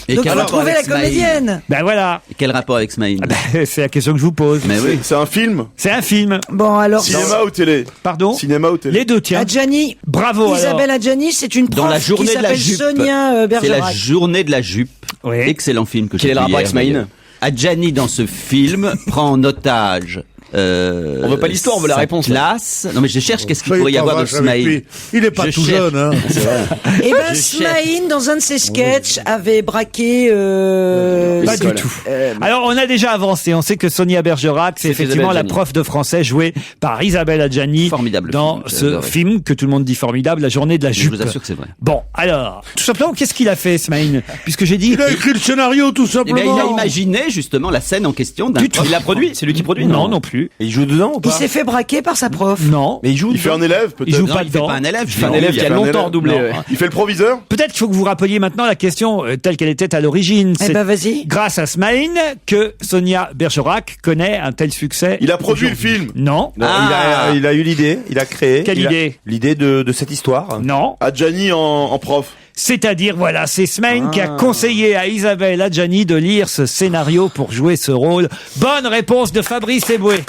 Et Donc quel faut rapport trouver avec la Smaïn? comédienne. Ben voilà. Et quel rapport avec Smaïn? C'est la question que je vous pose. Mais oui. C'est un film? C'est un film. Bon alors, Cinéma ou télé? Pardon? Cinéma ou télé? Les deux, tiens. Adjani, Bravo Isabelle alors. Adjani, c'est une prof Dans la qui journée de la s'appelle jupe. Sonia C'est la Bergerac. journée de la jupe. Oui. Excellent film que j'ai Quel est le vu rapport hier, avec Smaïn? d'ailleurs. Adjani, dans ce film, prend en otage... On veut pas l'histoire, on veut la sa réponse. Classe. Non mais je cherche qu'est-ce qu'il Soyez pourrait y pas avoir de vache avec Smaïn. lui. Il est pas Je tout cherche. jeune, hein. Et ben Je Smaïn, dans un de ses sketchs, avait braqué... Pas c'est- du tout. Alors, on a déjà avancé. On sait que Sonia Bergerac, c'est effectivement Isabelle la Adjani. prof de français jouée par Isabelle Adjani Formidable dans film, ce j'adore. film que tout le monde dit formidable, La journée de la Je jupe. vous assure que c'est vrai. Bon, alors, tout simplement, qu'est-ce qu'il a fait, Smaïn? Puisque j'ai dit... Il a écrit le scénario, tout Eh bien, simplement. il a imaginé justement la scène en question d'un Du tout. prof. Il l'a produit? C'est lui qui produit? Non, non plus. Et il joue dedans ou Il pas? s'est fait braquer par sa prof. Non. Mais il joue Il fait un élève, peut-être? Il joue Non, pas il fait dedans. pas un élève. C'est un élève qui a longtemps redoublé. Non. ouais. Il fait le proviseur? Peut-être qu'il faut que vous rappeliez maintenant la question telle qu'elle était à l'origine. Eh C'est ben vas-y. grâce à Smaïn que Sonia Bergerac connaît un tel succès. Il a produit le aujourd'hui. film? Non. Non, il a eu l'idée, il a créé. Quelle idée? L'idée de cette histoire. Non. Adjani en prof. C'est-à-dire, voilà, c'est Smaïn qui a conseillé à Isabelle Adjani de lire ce scénario pour jouer ce rôle. Bonne réponse de Fabrice Eboué.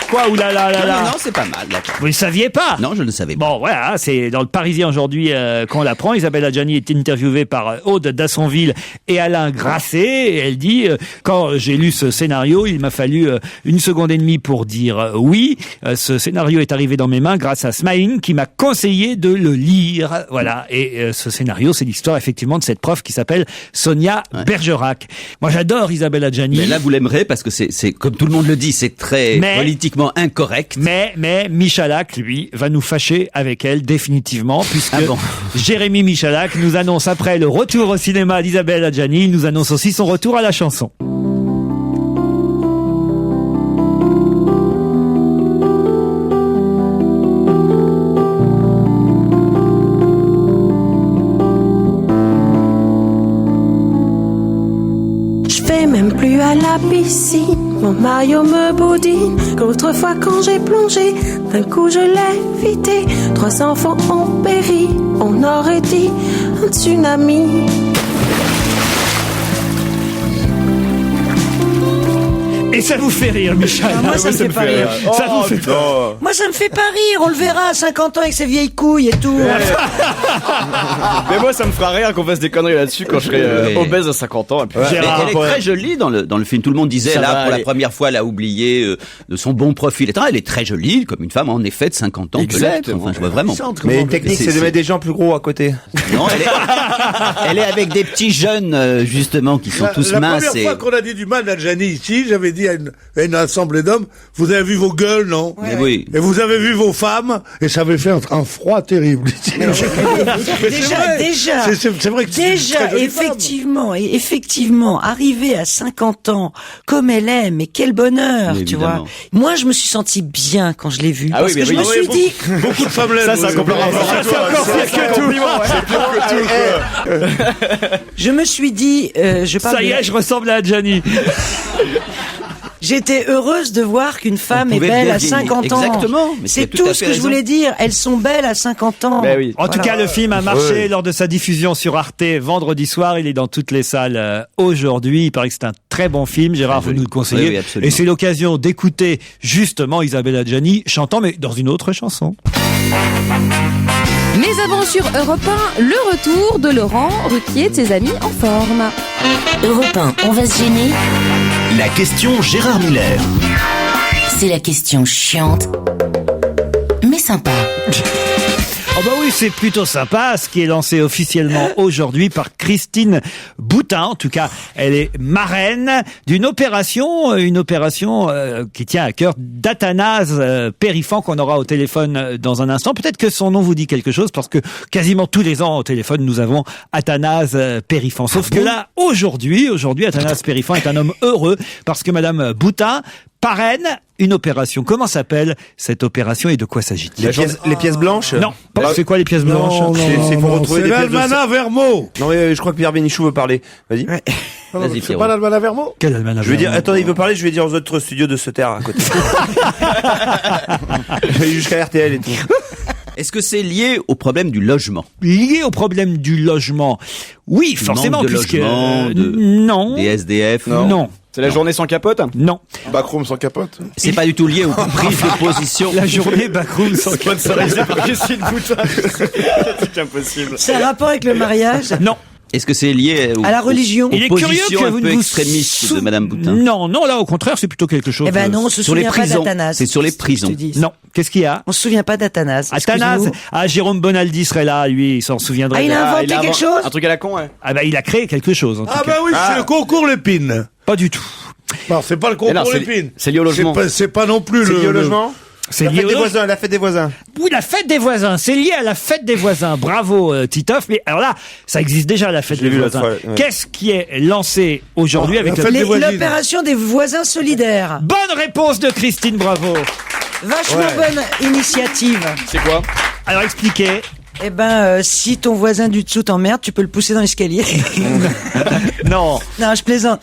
Quoi, oulala, là, là. Non, c'est pas mal. D'accord. Vous ne saviez pas? Non, je ne savais pas. Bon, voilà, c'est dans le Parisien aujourd'hui qu'on l'apprend. Isabelle Adjani est interviewée par Aude Dassonville et Alain Grasset. Et elle dit, quand j'ai lu ce scénario, il m'a fallu 1 seconde et demie pour dire oui. Ce scénario est arrivé dans mes mains grâce à Smaïn qui m'a conseillé de le lire. Voilà. Et ce scénario, c'est l'histoire effectivement de cette prof qui s'appelle Sonia Bergerac. Moi, j'adore Isabelle Adjani. Mais là, vous l'aimerez parce que c'est comme tout le monde le dit, c'est très politiquement incorrect. Mais Michalak, lui, va nous fâcher avec elle définitivement, puisque Ah bon. Jérémy Michalak nous annonce après le retour au cinéma d'Isabelle Adjani, il nous annonce aussi son retour à la chanson. Je vais même plus à la piscine, mon maillot me boudine. Qu'autrefois quand j'ai plongé, d'un coup je l'ai évité. 3 enfants ont péri, on aurait dit un tsunami. Et ça vous fait rire, Michel? Moi, ça me fait pas rire. Ça vous fait pas. Moi, ça me fait pas rire. On le verra à 50 ans avec ses vieilles couilles et tout. Mais moi, ça me fera rire qu'on fasse des conneries là-dessus quand je serai obèse à 50 ans. Et puis, mais elle est très jolie dans le film. Tout le monde disait, pour la première fois, elle a oublié de son bon profil. Elle est très jolie, comme une femme en effet de 50 ans peut l'être. Enfin, je vois vraiment. Mais une technique, c'est de mettre des gens plus gros à côté. Non, elle est avec des petits jeunes, justement, qui sont tous minces. La première fois qu'on a dit du mal d'Adjani ici, j'avais dit à une assemblée d'hommes, vous avez vu vos gueules, non? Oui. Et vous avez vu vos femmes, et ça avait fait un froid terrible. Déjà, effectivement, arriver à 50 ans, comme elle est, mais quel bonheur, tu vois. Moi, je me suis senti bien quand je l'ai vue. Parce que je me suis dit... Beaucoup de femmes l'aiment. Ça, c'est un compliment. Je me suis dit, ça y est, je ressemble à Adjani. J'étais heureuse de voir qu'une femme est belle à 50 ans. Exactement. C'est tout ce que je voulais dire. Elles sont belles à 50 ans. Oui. En tout cas, le film a marché lors de sa diffusion sur Arte vendredi soir. Il est dans toutes les salles aujourd'hui. Il paraît que c'est un très bon film. Gérard, vous nous le conseillez. Oui, et c'est l'occasion d'écouter justement Isabelle Adjani chantant, mais dans une autre chanson. Mais avant sur Europe 1, le retour de Laurent Ruquier de ses amis en forme. Europe 1, on va se gêner. La question Gérard Miller. C'est la question chiante, mais sympa. Oh bah oui, c'est plutôt sympa, ce qui est lancé officiellement aujourd'hui par Christine Boutin. En tout cas, elle est marraine d'une opération, qui tient à cœur d'Athanase Périfan, qu'on aura au téléphone dans un instant. Peut-être que son nom vous dit quelque chose, parce que quasiment tous les ans au téléphone, nous avons Athanase Périfan. Sauf que là, aujourd'hui, Athanase Périfan est un homme heureux, parce que Madame Boutin parraine une opération. Comment s'appelle cette opération et de quoi s'agit-il? Les pièces blanches? Non. C'est quoi les pièces blanches? C'est pour retrouver des pièces de... l'Almanach Vermeau. Non, mais je crois que Pierre Bénichou veut parler. Vas-y. Vas-y, c'est pas l'Almanach Vermeau? Quel Almanach Vermeau? Je vais dire, attendez, il veut parler, je vais dire aux autres studios de se taire à côté. Je vais jusqu'à RTL et tout. Est-ce que c'est lié au problème du logement? Lié au problème du logement? Oui, forcément, manque de puisque... logement, non. Des SDF? Non. C'est la journée sans capote? Non. Backroom sans capote? C'est pas du tout lié aux prises de position. La journée backroom sans capote. Sponsorisé par Christine Boutin. C'est impossible. C'est un rapport avec le mariage? Non. Est-ce que c'est lié à la religion? Il est curieux que vous un peu extrémiste de Madame Boutin. Non, là, au contraire, c'est plutôt quelque chose. Eh ben non, on se souvient pas d'Athanase. C'est sur les prisons. Non. Qu'est-ce qu'il y a? On se souvient pas d'Athanase. Athanase? Jérôme Bonaldi serait là, lui, il s'en souviendrait. Il a inventé quelque chose? Un truc à la con, ouais. Il a créé quelque chose, en tout cas. Bah oui, c'est le concours Lépine. Pas du tout. Non, c'est pas le concours Lépine. C'est lié au logement. C'est pas non plus le... C'est lié au logement? C'est lié la fête des voisins. Oui, la fête des voisins. C'est lié à la fête des voisins. Bravo, Titoff. Mais alors là, ça existe déjà, la fête des voisins. Qu'est-ce qui est lancé aujourd'hui avec l'opération des voisins solidaires? Bonne réponse de Christine, bravo. Vachement bonne initiative. C'est quoi? Alors, expliquez. Eh ben, si ton voisin du dessous t'emmerde, tu peux le pousser dans l'escalier. Non. Non, je plaisante.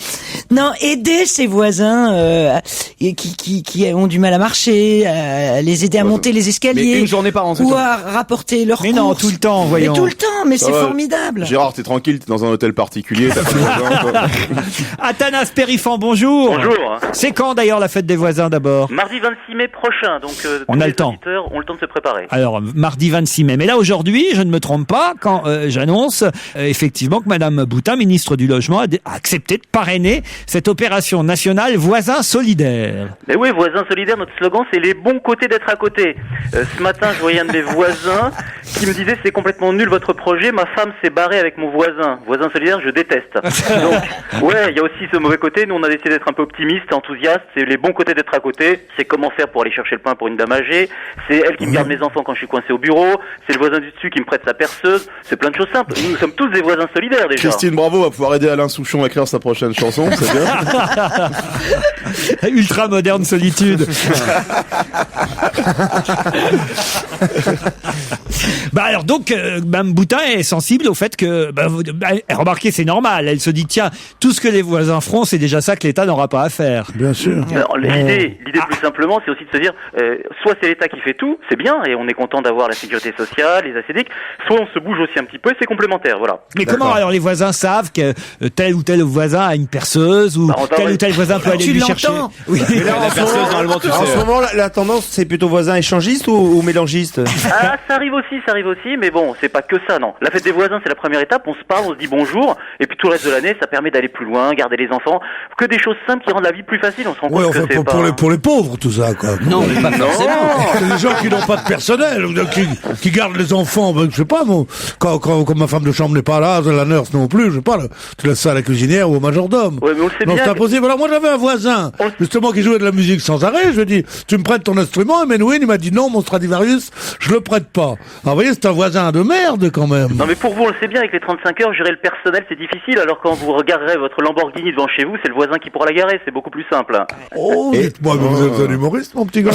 Non, aider ses voisins qui ont du mal à marcher, les aider à monter les escaliers. Mais une journée par an, ou à rapporter leurs courses. Non, tout le temps, voyons. Mais tout le temps, mais c'est formidable. Gérard, t'es tranquille, t'es dans un hôtel particulier. Athanase Périfan, bonjour. Bonjour. C'est quand d'ailleurs la fête des voisins d'abord? Mardi 26 mai prochain, donc on a le temps. Les auditeurs ont le temps de se préparer. Alors, mardi 26 mai. Mais là, aujourd'hui, je ne me trompe pas quand j'annonce effectivement que Madame Boutin, ministre du Logement, a accepté de parrainer cette opération nationale Voisins solidaires. Mais oui, Voisins solidaires, notre slogan, c'est les bons côtés d'être à côté. Ce matin, je voyais un de mes voisins qui me disait c'est complètement nul votre projet, ma femme s'est barrée avec mon voisin. Voisin solidaire, je déteste. Donc, ouais, il y a aussi ce mauvais côté. Nous, on a décidé d'être un peu optimiste, enthousiaste. C'est les bons côtés d'être à côté. C'est comment faire pour aller chercher le pain pour une dame âgée. C'est elle qui me garde mes enfants quand je suis coincé au bureau. C'est le voisin du dessus qui me prête sa perceuse. C'est plein de choses simples. Nous sommes tous des voisins solidaires déjà. Christine Bravo va pouvoir aider Alain Souchon à écrire sa prochaine chanson, c'est bien. Ultra moderne solitude. Alors donc, Mme Boutin est sensible au fait que, remarquez, c'est normal. Elle se dit, tiens, tout ce que les voisins feront, c'est déjà ça que l'État n'aura pas à faire. Bien sûr. Alors, l'idée plus simplement, c'est aussi de se dire, soit c'est l'État qui fait tout, c'est bien, et on est content d'avoir la sécurité sociale, les ACDIC, soit on se bouge aussi un petit peu, et c'est complémentaire, voilà. Mais comment alors les voisins savent que tel ou tel voisin a une perceuse, ou tel ou tel voisin peut aller lui chercher temps. Oui. Mais là, en ce moment, la tendance, c'est plutôt voisin échangiste ou mélangiste? Ah, ça arrive aussi, mais bon, c'est pas que ça, non. La fête des voisins, c'est la première étape, on se parle, on se dit bonjour, et puis tout le reste de l'année, ça permet d'aller plus loin, garder les enfants, que des choses simples qui rendent la vie plus facile, on se rend compte que c'est pas... pour les pauvres, tout ça, quoi. Non, mais pas forcément. C'est des gens qui n'ont pas de personnel, qui gardent les enfants, je sais pas, moi, quand ma femme de chambre n'est pas là, la nurse non plus, je sais pas, tu laisses ça à la cuisinière ou au majordome. Ouais, mais on le sait non, bien. c'est impossible. Alors moi, j'avais un voisin, justement, qui jouait de la musique sans arrêt, je lui ai dit, tu me prêtes ton instrument, et Menouin, il m'a dit non, mon Stradivarius, je le prête pas. Alors, vous voyez, c'est un voisin de merde, quand même. Non, mais pour vous, on le sait bien, avec les 35 heures, gérer le personnel, c'est difficile, alors quand vous regarderez votre Lamborghini devant chez vous, c'est le voisin qui pourra la garer, c'est beaucoup plus simple. Oh, dites-moi, vous êtes un humoriste, mon petit gars.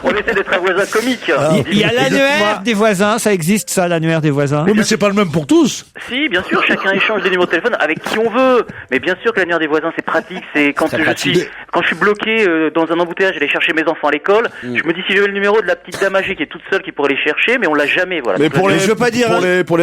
On essaie d'être un voisin comique. Il y a l'annuaire des voisins, ça existe ça, l'annuaire des voisins? Oui, mais c'est pas le même pour tous. Si, bien sûr, chacun échange des numéros de téléphone avec qui on veut. Mais bien sûr que l'annuaire des voisins, c'est pratique, c'est quand je suis bloqué dans un embouteillage, aller chercher mes enfants à l'école, je me dis si j'avais le numéro de la petite dame âgée qui est toute seule qui pourrait les chercher, mais on l'a jamais, voilà. Mais pour les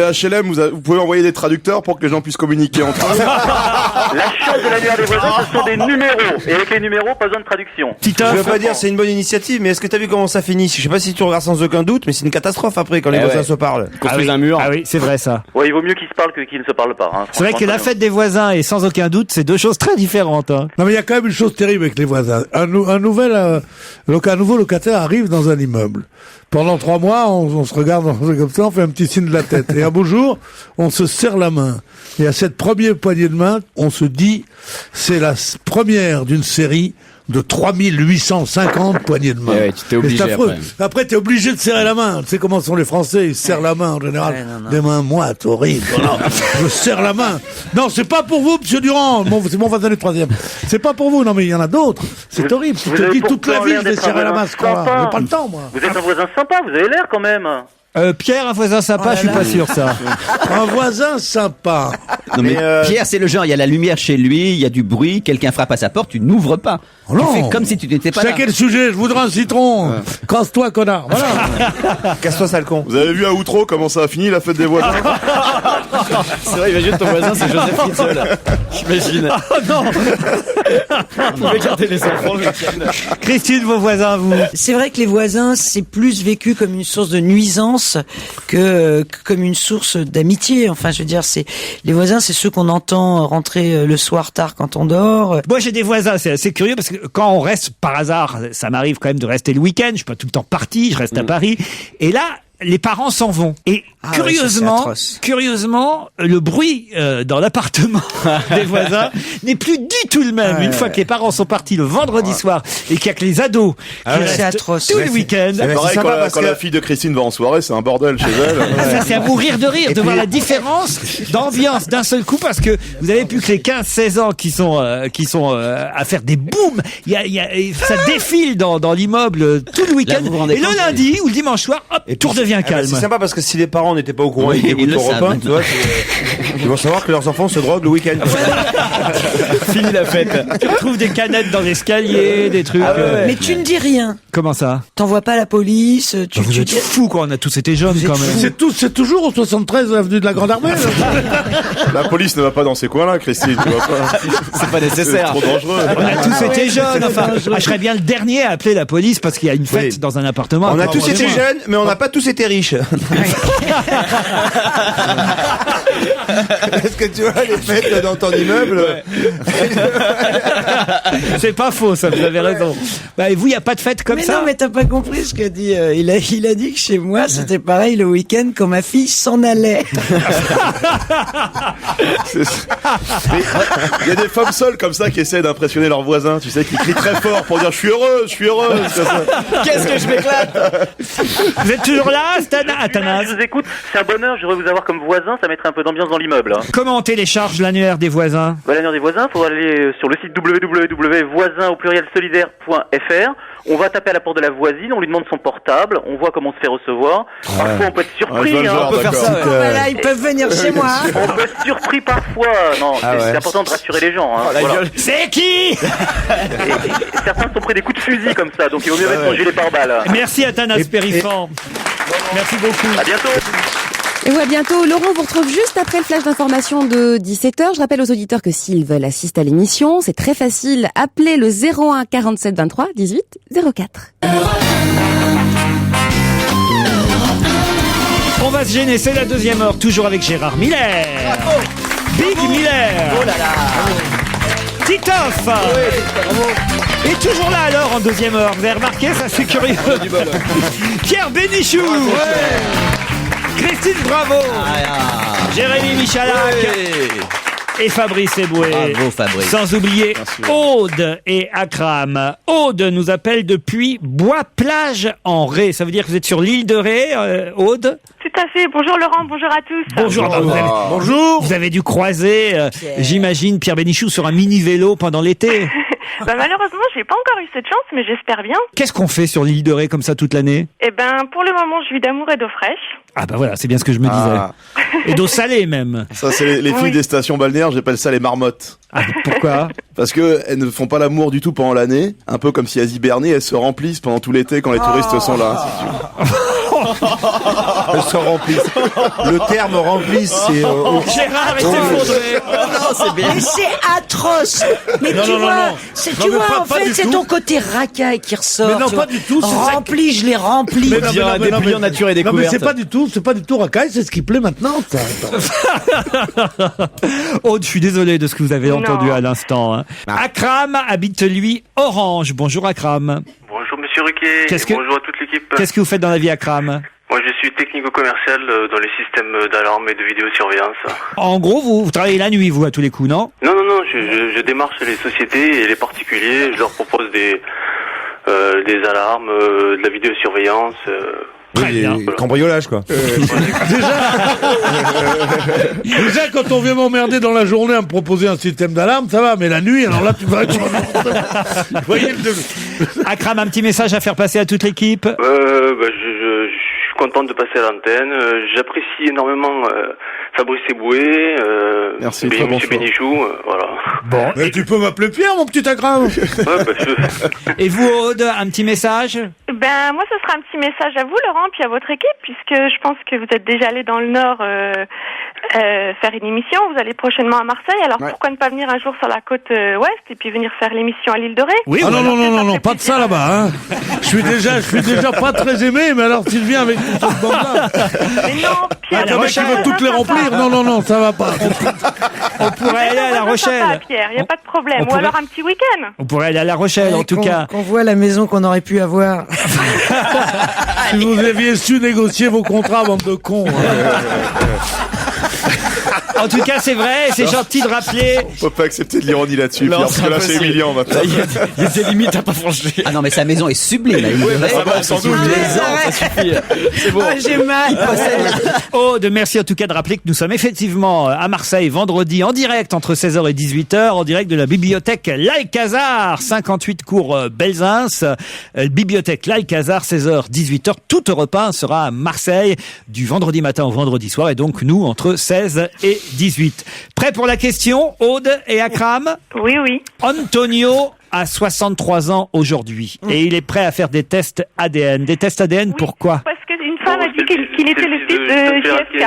HLM, vous pouvez envoyer des traducteurs pour que les gens puissent communiquer entre eux. La chance de l'annuaire des voisins, ce sont des numéros. Et avec les numéros, pas besoin de traduction. Je veux pas dire c'est une bonne initiative, mais est-ce que t'as vu comment ça finit? Je sais pas si tu regardes sans aucun doute, mais c'est une catastrophe après quand les voisins se parlent. Construisent un mur. Ah oui, c'est vrai ça. Ouais, il vaut mieux qu'ils se parlent que qu'ils ne se parlent pas. Hein. C'est vrai que la fête des voisins et sans aucun doute, c'est deux choses très différentes. Hein. Non, mais il y a quand même une chose terrible avec les voisins. Un nouveau locataire arrive dans un immeuble. Pendant 3 mois, on se regarde comme ça, on fait un petit signe de la tête. Et un beau jour, on se serre la main. Et à cette première poignée de main, on se dit, c'est la première d'une série de 3850 poignées de main. Ouais, tu t'es obligé c'est affreux. Après, t'es obligé de serrer la main. Tu sais comment sont les Français, ils serrent la main en général. Des mains moites, horribles. Voilà. Je serre la main. Non, c'est pas pour vous, monsieur Durand. C'est mon voisin du 3e. C'est pas pour vous. Non, mais il y en a d'autres. C'est horrible. Tu te dis toute la vie, je vais serrer la main, ce qu'on a. J'ai pas le temps, moi. Vous êtes un voisin sympa, vous avez l'air quand même. Pierre, un voisin sympa, je suis pas sûr ça. Un voisin sympa. Non mais Pierre, c'est le genre, il y a la lumière chez lui, il y a du bruit, quelqu'un frappe à sa porte, tu n'ouvres pas. Oh non. Tu fais comme si tu n'étais pas là. C'est à quel sujet? Je voudrais un citron. Casse-toi, connard. Voilà. Casse-toi, sale con. Vous avez vu à Outreau comment ça a fini la fête des voisins? C'est vrai, imagine ton voisin, c'est Joseph Fritzl. J'imagine. Oh non. Vous pouvez garder les enfants, Christine, vos voisins, vous? C'est vrai que les voisins, c'est plus vécu comme une source de nuisance que comme une source d'amitié. Enfin, je veux dire, les voisins, c'est ceux qu'on entend rentrer le soir tard quand on dort. Moi, j'ai des voisins, c'est assez curieux parce que quand on reste par hasard, ça m'arrive quand même de rester le week-end, je suis pas tout le temps parti, je reste à Paris. Et là, les parents s'en vont. Et curieusement, le bruit dans l'appartement des voisins n'est plus du tout le même. Une fois que les parents sont partis le vendredi soir et qu'il y a que les ados qui restent tout le week-end. C'est pareil quand la fille de Christine va en soirée, c'est un bordel chez elle. Ça, c'est à mourir de rire, de voir la différence d'ambiance d'un seul coup, parce que vous avez plus que les 15-16 ans qui sont à faire des booms. Ça défile dans l'immeuble tout le week-end. Et le lundi ou le dimanche soir, hop, tout redevient calme. C'est sympa parce que si les parents n'étaient pas au courant, ils écoutent le repas, tu vois, ils vont savoir que leurs enfants se droguent le week-end. Fini la fête. Tu trouves des canettes dans l'escalier, des trucs. Mais tu ne dis rien. Comment ça? T'envoies pas la police. Vous êtes fous, quoi. On a tous été jeunes quand même. C'est toujours au 73 avenue de la Grande Armée. La police ne va pas dans ces coins-là, Christine. Tu vois pas. C'est pas nécessaire. C'est trop dangereux. On a tous été jeunes. Enfin, je serais bien le dernier à appeler la police parce qu'il y a une fête dans un appartement. On a tous été jeunes, mais on n'a pas tous été riches. Est-ce que tu vois les fêtes dans ton immeuble? C'est pas faux, ça, vous avez raison. Bah, et vous, il n'y a pas de fête comme ça? Non, mais t'as pas compris ce que dit. Il a dit que chez moi, c'était pareil le week-end quand ma fille s'en allait. Il y a des femmes seules comme ça qui essaient d'impressionner leurs voisins, tu sais, qui crient très fort pour dire je suis heureuse. Qu'est-ce que je m'éclate. Vous êtes toujours là, Athanas? Je vous écoute, c'est un bonheur, je voudrais vous avoir comme voisin, ça mettrait un peu d'ambiance dans l'immeuble. Comment on télécharge l'annuaire des voisins? L'annuaire des voisins, il faut aller sur le site www.voisins.fr. On va taper à la porte de la voisine, on lui demande son portable, on voit comment on se fait recevoir. Parfois, on peut être surpris. On peut faire ça. Voilà, ils peuvent venir chez moi. On peut être surpris parfois. Non, c'est important de rassurer les gens. Hein. Voilà. C'est qui? Et certains sont pris des coups de fusil comme ça, donc il vaut mieux mettre son gilet pare-balles. Merci Athanas Périfan. Merci beaucoup. À bientôt. Et à bientôt. Laurent vous retrouve juste après le flash d'information de 17h. Je rappelle aux auditeurs que s'ils veulent assister à l'émission, c'est très facile. Appelez le 01 47 23 18 04. On va se gêner, c'est la deuxième heure, toujours avec Gérard Miller. Big Miller. Oh là là. Titoff. Et toujours là alors en deuxième heure. Vous avez remarqué, ça c'est curieux. Pierre Bénichou. Christine Bravo. Jérémy Michalak. Et Fabrice Eboué. Bravo Fabrice. Sans oublier Aude et Akram. Aude nous appelle depuis Bois-Plage en Ré. Ça veut dire que vous êtes sur l'île de Ré, Aude? Tout à fait. Bonjour Laurent, bonjour à tous. Bonjour. Bonjour. Vous avez dû croiser, j'imagine, Pierre Bénichou sur un mini-vélo pendant l'été. Malheureusement, j'ai pas encore eu cette chance, mais j'espère bien. Qu'est-ce qu'on fait sur l'île de Ré comme ça toute l'année? Pour le moment, je vis d'amour et d'eau fraîche. Ah voilà, c'est bien ce que je me disais. Et d'eau salée même. Ça, c'est les filles des stations balnéaires, j'appelle ça les marmottes. Ah, pourquoi? Parce que elles ne font pas l'amour du tout pendant l'année, un peu comme si elles hibernaient, elles se remplissent pendant tout l'été quand les touristes sont là. Elles se remplissent. Le terme remplissent, c'est... Gérard est effondré. Non, c'est bien. Mais c'est atroce. Mais tu vois, en fait, c'est ton côté racaille qui ressort. Mais non, pas du tout. Rempli, je l'ai rempli. Dépouillant nature et découverte. Non, mais c'est pas du tout racaille, c'est ce qui plaît maintenant. Aude, je suis désolé de ce que vous avez entendu à l'instant. Hein. Akram habite lui Orange. Bonjour Akram. Bonjour Monsieur Ruquier. Bonjour à toute l'équipe. Qu'est-ce que vous faites dans la vie, Akram? Moi, je suis technico-commercial dans les systèmes d'alarme et de vidéosurveillance. En gros, vous travaillez la nuit, vous, à tous les coups, non? Non, je démarche les sociétés et les particuliers. Je leur propose des alarmes, de la vidéosurveillance. Très bien. Cambriolage, quoi. Déjà, quand on vient m'emmerder dans la journée à me proposer un système d'alarme, ça va, mais la nuit, alors là, tu vas être... Vous voyez Akram, un petit message à faire passer à toute l'équipe? Je suis content de passer à l'antenne. J'apprécie énormément Fabrice Eboué, Merci, Monsieur Bénichou, voilà. Bon. Mais tu peux m'appeler Pierre, mon petit Akram. Et vous, Aude, un petit message? Moi, ce sera un petit message à vous, Laurent, puis à votre équipe, puisque je pense que vous êtes déjà allé dans le Nord faire une émission. Vous allez prochainement à Marseille. Alors, pourquoi ne pas venir un jour sur la côte ouest et puis venir faire l'émission à l'île de Ré? Oui. Ah non, pas de ça là-bas. Hein. Je suis déjà pas très aimé, mais alors tu viens avec toute cette bande-là. Mais non, Pierre. Tu veux toutes les remplir? Non, ça va pas. On pourrait aller à La Rochelle. Pierre, il n'y a pas de problème. Ou alors un petit week-end. On pourrait aller à La Rochelle, en tout cas. Qu'on voit la maison qu'on aurait pu avoir. Si vous aviez su négocier vos contrats, bande de cons. En tout cas, c'est vrai, c'est gentil de rappeler. On peut pas accepter de l'ironie là-dessus, Pierre, parce que là, c'est humiliant maintenant. Il y a des limites à pas franchir. Ah non, mais sa maison est sublime. Ça va, sans doute. Ça suffit. C'est bon. J'ai mal. Aude, merci en tout cas de rappeler que nous sommes effectivement à Marseille vendredi en direct entre 16h et 18h, en direct de la bibliothèque L'Alcazar, 58 cours Belzins. Bibliothèque L'Alcazar, 16h, 18h. Tout Europe 1 sera à Marseille du vendredi matin au vendredi soir, et donc nous entre 16 et 18. Prêt pour la question, Aude et Akram? Oui. Antonio a 63 ans aujourd'hui et il est prêt à faire des tests ADN. Des tests ADN, pourquoi? Parce qu'une femme a dit qu'il était le fils de JFK.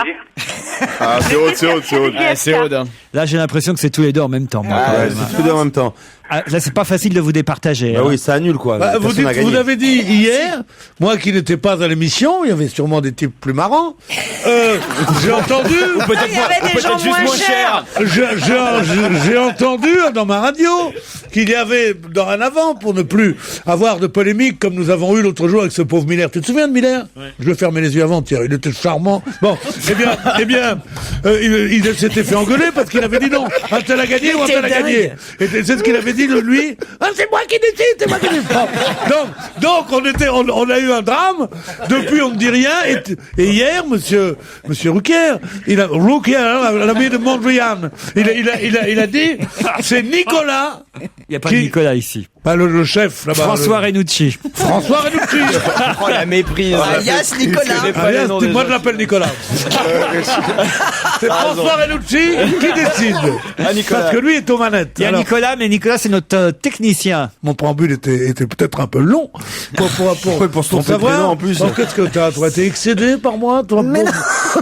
Ah, c'est Aude. Là, j'ai l'impression que c'est tous les deux en même temps. C'est tous les deux en même temps. Là, c'est pas facile de vous départager. Bah oui, ça annule, quoi. Vous avez dit hier, moi qui n'étais pas à l'émission, il y avait sûrement des types plus marrants. J'ai entendu. Il y avait des gens moins chers. J'ai entendu dans ma radio qu'il y avait dorénavant, pour ne plus avoir de polémique comme nous avons eu l'autre jour avec ce pauvre Miller. Tu te souviens de Miller? Je vais fermer les yeux avant, Thierry. Il était charmant. Bon, eh bien, il s'était fait engueuler parce qu'il avait dit non. Un tel a gagné ou un tel a gagné. Et c'est ce qu'il avait dit de lui. Ah, c'est moi qui décide, c'est moi qui décide. Donc on a eu un drame. Depuis, on ne dit rien. Et hier, monsieur Ruquier, l'ami de Mondrian, il a dit, c'est Nicolas. Il n'y a pas de Nicolas ici. Pas le chef là-bas. François Renucci. Oh, la méprise. Alias Nicolas. Moi je l'appelle Nicolas. C'est François Renucci qui décide. Parce que lui est aux manettes. Il y a Nicolas, mais Nicolas c'est notre technicien. Mon préambule était peut-être un peu long pour son savoir. En plus. Qu'est-ce que t'as été excédé par moi, toi?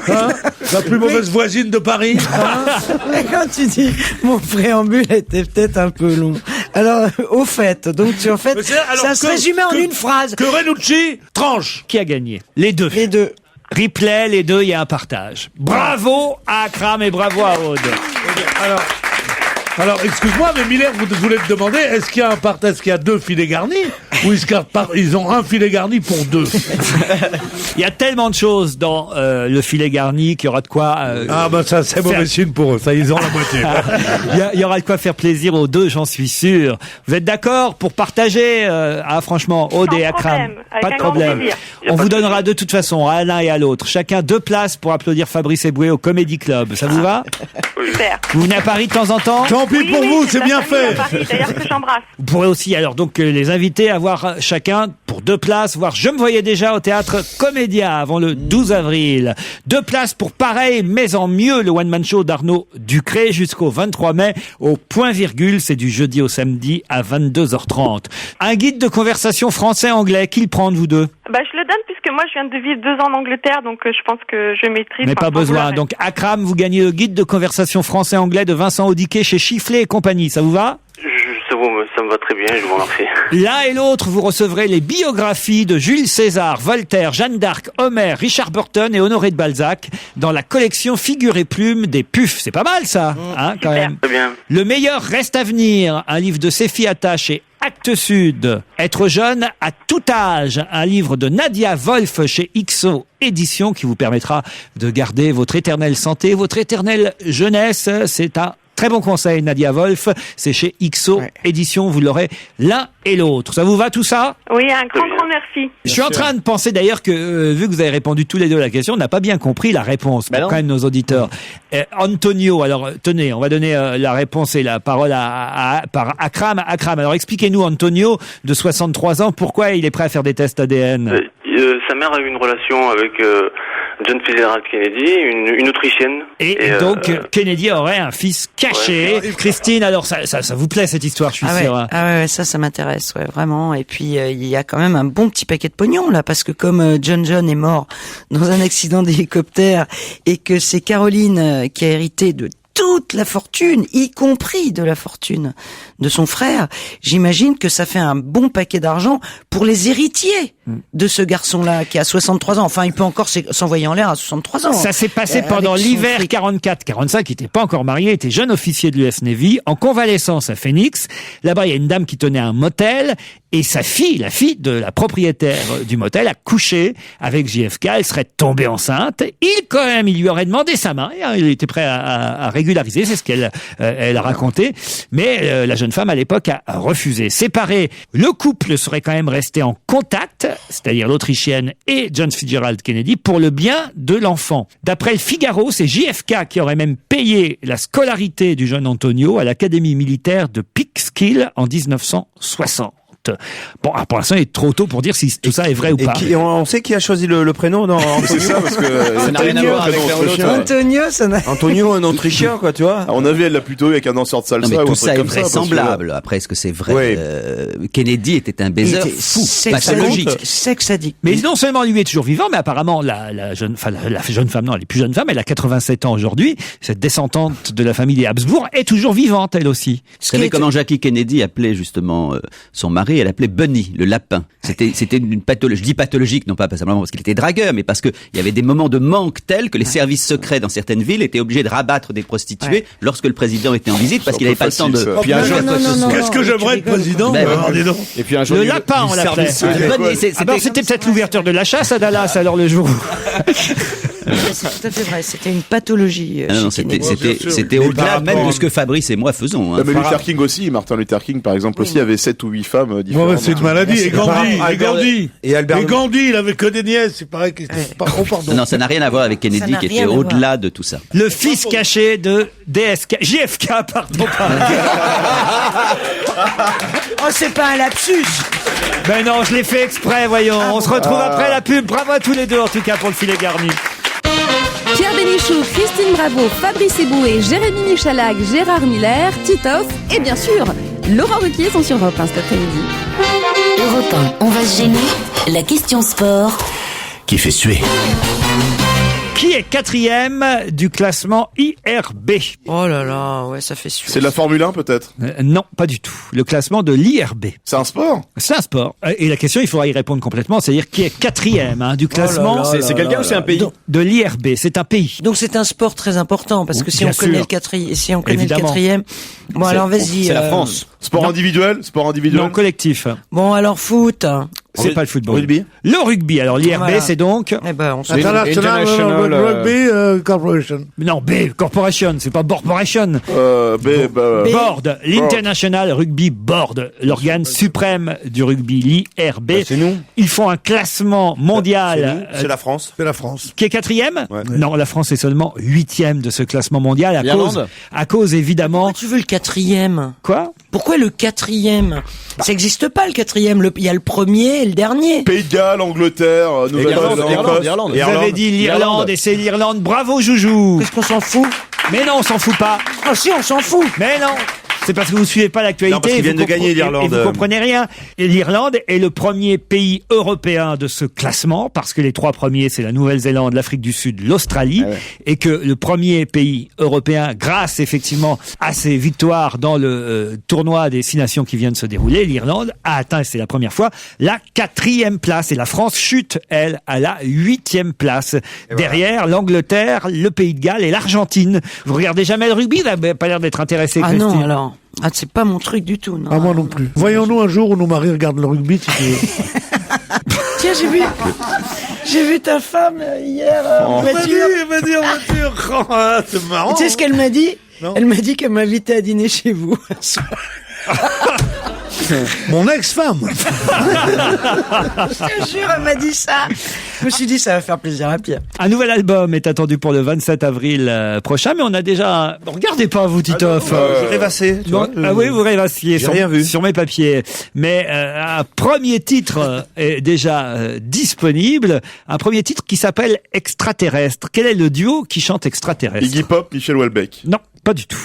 Hein, la plus mauvaise voisine de Paris. Hein. Mais quand tu dis mon préambule était peut-être un peu long. Alors, au fait, donc ça se résumait en une phrase. Que Renucci tranche. Qui a gagné? Les deux. Replay, les deux, il y a un partage. Bravo à Akram et bravo à Aude. Alors, excuse-moi, mais Miller, vous voulez te demander, est-ce qu'il y a un partage, est-ce qu'il y a 2 filets garnis, ou ils ont un filet garni pour 2? Il y a tellement de choses dans le filet garni qu'il y aura de quoi... ça, c'est mauvais signe pour eux, ça, ils ont la moitié. Il y aura de quoi faire plaisir aux deux, j'en suis sûr. Vous êtes d'accord pour partager, franchement, Aude et Akram? Pas de problème. On vous donnera de toute façon, à l'un et à l'autre, chacun 2 places pour applaudir Fabrice Eboué au Comedy Club. Ça vous va? Super. Vous venez à Paris de temps en temps? Tant pis pour vous, c'est bien fait. D'ailleurs que j'embrasse. Vous pourrez aussi, alors, donc, les inviter à voir chacun pour 2 places, voir Je me voyais déjà au théâtre Comédia avant le 12 avril. 2 places pour pareil, mais en mieux, le one-man show d'Arnaud Ducré jusqu'au 23 mai au point virgule. C'est du jeudi au samedi à 22h30. Un guide de conversation français-anglais, qui le prend de vous deux? Je le donne puisque moi je viens de vivre 2 ans en Angleterre, donc je pense que je maîtrise. Mais pas besoin. Donc Akram, vous gagnez le guide de conversation français-anglais de Vincent Audiquet chez Chifflet et compagnie. Ça vous va? Ça me va très bien, je vous remercie. L'un et l'autre, vous recevrez les biographies de Jules César, Voltaire, Jeanne d'Arc, Homère, Richard Burton et Honoré de Balzac dans la collection Figures et Plumes des Puffs. C'est pas mal ça, quand même. Très bien. Le meilleur reste à venir, un livre de Séphie Atta chez Actes Sud. Être jeune à tout âge, un livre de Nadia Wolf chez XO Éditions qui vous permettra de garder votre éternelle santé, votre éternelle jeunesse. C'est un très bon conseil, Nadia Wolf. C'est chez XO Éditions. Vous l'aurez l'un et l'autre. Ça vous va tout ça? Oui, un grand merci. Je suis en train de penser d'ailleurs que, vu que vous avez répondu tous les deux à la question, on n'a pas bien compris la réponse. Pour quand même nos auditeurs. Antonio, alors tenez, on va donner la réponse et la parole par Akram. Akram, alors expliquez-nous, Antonio, de 63 ans, pourquoi il est prêt à faire des tests ADN? Sa mère a eu une relation avec John Fitzgerald Kennedy, une Autrichienne. Et donc, Kennedy aurait un fils caché. Christine, alors ça vous plaît cette histoire, je suis sûr. Hein. Ouais, ça m'intéresse, vraiment. Et puis, il y a quand même un bon petit paquet de pognon, là, parce que comme John est mort dans un accident d'hélicoptère et que c'est Caroline qui a hérité de toute la fortune, y compris de la fortune de son frère, j'imagine que ça fait un bon paquet d'argent pour les héritiers de ce garçon-là qui a 63 ans. Enfin, il peut encore s'envoyer en l'air à 63 ans. Ça s'est passé pendant l'hiver 44-45, il était pas encore marié, il était jeune officier de l'US Navy, en convalescence à Phoenix. Là-bas, il y a une dame qui tenait un motel et sa fille, la fille de la propriétaire du motel, a couché avec JFK. Elle serait tombée enceinte. Il lui aurait demandé sa main. Il était prêt à régulariser, c'est ce qu'elle a raconté. Mais la jeune femme, à l'époque, a refusé. Séparé, le couple serait quand même resté en contact, c'est-à-dire l'Autrichienne et John Fitzgerald Kennedy, pour le bien de l'enfant. D'après le Figaro, c'est JFK qui aurait même payé la scolarité du jeune Antonio à l'académie militaire de Peekskill en 1960. Bon, pour l'instant, il est trop tôt pour dire si tout ça est vrai ou pas. On sait qui a choisi le prénom dans C'est ça, parce que ça n'a rien à voir avec Antonio, ça n'a... Antonio, un Autrichien, quoi, tu vois. À mon avis, elle l'a plutôt eu avec un danseur de salsa. Non, mais ou tout un ça truc est comme vraisemblable. Après, est-ce que c'est vrai? Kennedy était un baiser fou, pathologique. Sexe addict. Mais non seulement lui est toujours vivant, mais apparemment la jeune femme, elle est plus jeune femme, elle a 87 ans aujourd'hui. Cette descendante de la famille des Habsbourg est toujours vivante, elle aussi. Vous savez comment Jackie Kennedy appelait justement son mari? Elle appelait Bunny, le lapin. C'était une pathologie. Je dis pathologique, non pas simplement parce qu'il était dragueur, mais parce que il y avait des moments de manque tels que les services secrets dans certaines villes étaient obligés de rabattre des prostituées lorsque le président était en visite parce qu'il n'avait pas le temps de... Puis un jour, qu'est-ce que j'aimerais être président? Et puis un jour, le lapin, on l'appelait. C'était peut-être l'ouverture de la chasse à Dallas, alors le jour. C'est tout à fait vrai, c'était une pathologie. Non, c'était au-delà même de ce que Fabrice et moi faisons. Mais Luther King aussi, Martin Luther King par exemple aussi avait 7 ou 8 femmes différentes. C'est une maladie. Et Gandhi, il avait que des nièces, c'est pareil. Pardon. Non, ça n'a rien à voir avec Kennedy qui était au-delà de tout ça. Le fils caché de JFK, pardon. Oh, c'est pas un lapsus. Ben non, je l'ai fait exprès, voyons. On se retrouve après la pub. Bravo à tous les deux, en tout cas, pour le filet garni. Pierre Bénichou, Christine Bravo, Fabrice Eboué, Jérémy Michalak, Gérard Miller, Titoff et bien sûr, Laurent Ruquier sont sur Europe 1 cet après-midi. Europe 1, on va se gêner. La question sport. Qui fait suer? Qui est 4e du classement IRB? Oh là là, ouais, ça fait sûr. C'est de la Formule 1 peut-être? Non, pas du tout. Le classement de l'IRB. C'est un sport? C'est un sport. Et la question, il faudra y répondre complètement, c'est-à-dire qui est 4e du classement. C'est quelqu'un ou c'est un pays? De l'IRB, c'est un pays. Donc c'est un sport très important parce que si Bien on connaît sûr. le quatrième, si on connaît Évidemment. le 4e, bon alors vas-y. C'est la France. Sport individuel? Sport individuel? Non, collectif. Bon alors foot. C'est pas le football. Rugby? Le rugby. Alors l'IRB, Voilà. c'est donc... Eh ben on se International Rugby Corporation. Non, B, Corporation, c'est pas Corporation. Board, l'International Rugby Board, l'organe suprême du rugby, l'IRB. C'est nous. Ils font un classement mondial. C'est la France. C'est la France. Qui est 4e? Ouais. Non, la France est seulement 8e de ce classement mondial L'Irlande? à cause évidemment. Pourquoi tu veux le 4e? Quoi? Pourquoi le 4e? Ça n'existe pas le 4e. Il y a le premier et le dernier. Pays de Galles, Angleterre, Nouvelle-Zélande, Irlande. Vous avez dit l'Irlande et c'est l'Irlande. Bravo, Joujou. Qu'est-ce qu'on s'en fout? Mais non, on s'en fout pas. Ah si, on s'en fout. Mais non. C'est parce que vous suivez pas l'actualité. Non, parce qu'ils viennent de gagner, l'Irlande. Et vous comprenez rien. Et l'Irlande est le premier pays européen de ce classement, parce que les 3 premiers, c'est la Nouvelle-Zélande, l'Afrique du Sud, l'Australie, et que le premier pays européen, grâce effectivement à ses victoires dans le tournoi des 6 nations qui vient de se dérouler, l'Irlande a atteint, et c'est la première fois, la 4e place. Et la France chute, elle, à la 8e place. Derrière, l'Angleterre, le Pays de Galles et l'Argentine. Vous regardez jamais le rugby? Vous n'avez pas l'air d'être intéressé, Ah Christine. non, alors. Ah, c'est pas mon truc du tout, non. Ah, moi non plus. Voyons-nous un jour où nos maris regardent le rugby, si tu veux. Tiens, j'ai vu ta femme hier en voiture. Elle m'a dit en voiture. Ah, c'est marrant. Tu sais ce qu'elle m'a dit? Non. Elle m'a dit qu'elle m'invitait à dîner chez vous un soir. Mon ex-femme. Je te jure, elle m'a dit ça. Je me suis dit, ça va faire plaisir à Pierre. Un nouvel album est attendu pour le 27 avril prochain, mais on a déjà... Regardez pas, vous, Titoff. J'ai rêvassé. Ah oui, vous rêvassiez J'ai rien vu. sur mes papiers. Mais un premier titre est déjà disponible. Un premier titre qui s'appelle Extraterrestre. Quel est le duo qui chante Extraterrestre? Iggy Pop, Michel Houellebecq. Non, pas du tout.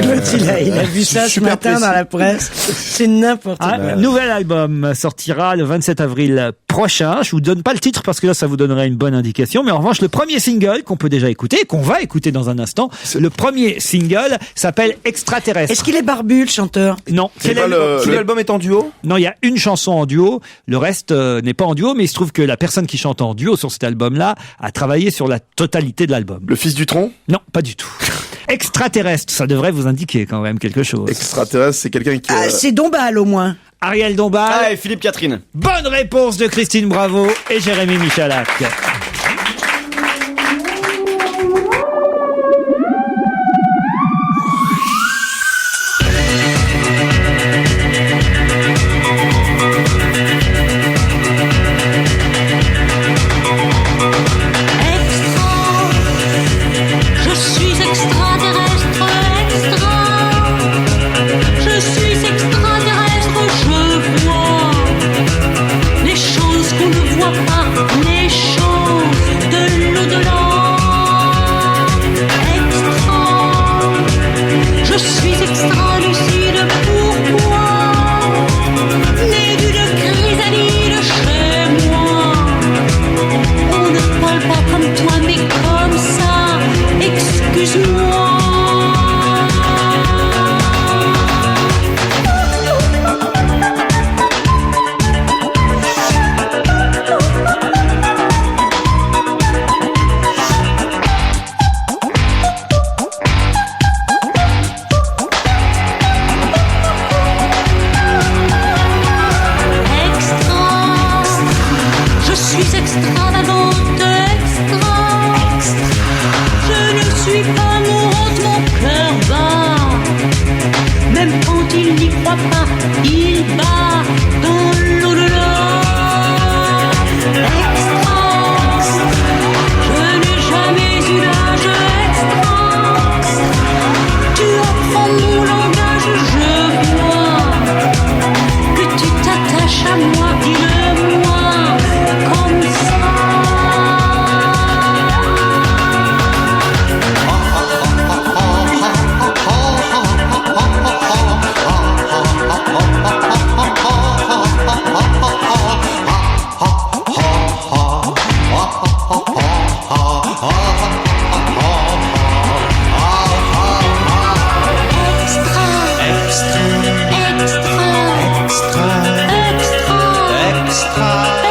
L'autre, il a vu ça ce matin dans la presse. C'est n'importe quoi. Un nouvel album sortira le 27 avril prochain. Je vous donne pas le titre parce que là, ça vous donnerait une bonne indication. Mais en revanche, le premier single qu'on peut déjà écouter, qu'on va écouter dans un instant, le premier single s'appelle Extraterrestre. Est-ce qu'il est barbu, le chanteur? Non. Tout l'album est en duo? Non, il y a une chanson en duo. Le reste n'est pas en duo, mais il se trouve que la personne qui chante en duo sur cet album-là a travaillé sur la totalité de l'album. Le fils du tronc? Non, pas du tout. Extraterrestre, ça devrait vous indiquer quand même quelque chose. Extraterrestre, c'est quelqu'un qui... Ah, c'est Dombal, au moins. Ariel Dombal. Ah, et Philippe Catherine. Bonne réponse de Christine Bravo et Jérémy Michalak. Les choses qu'on ne voit pas, les choses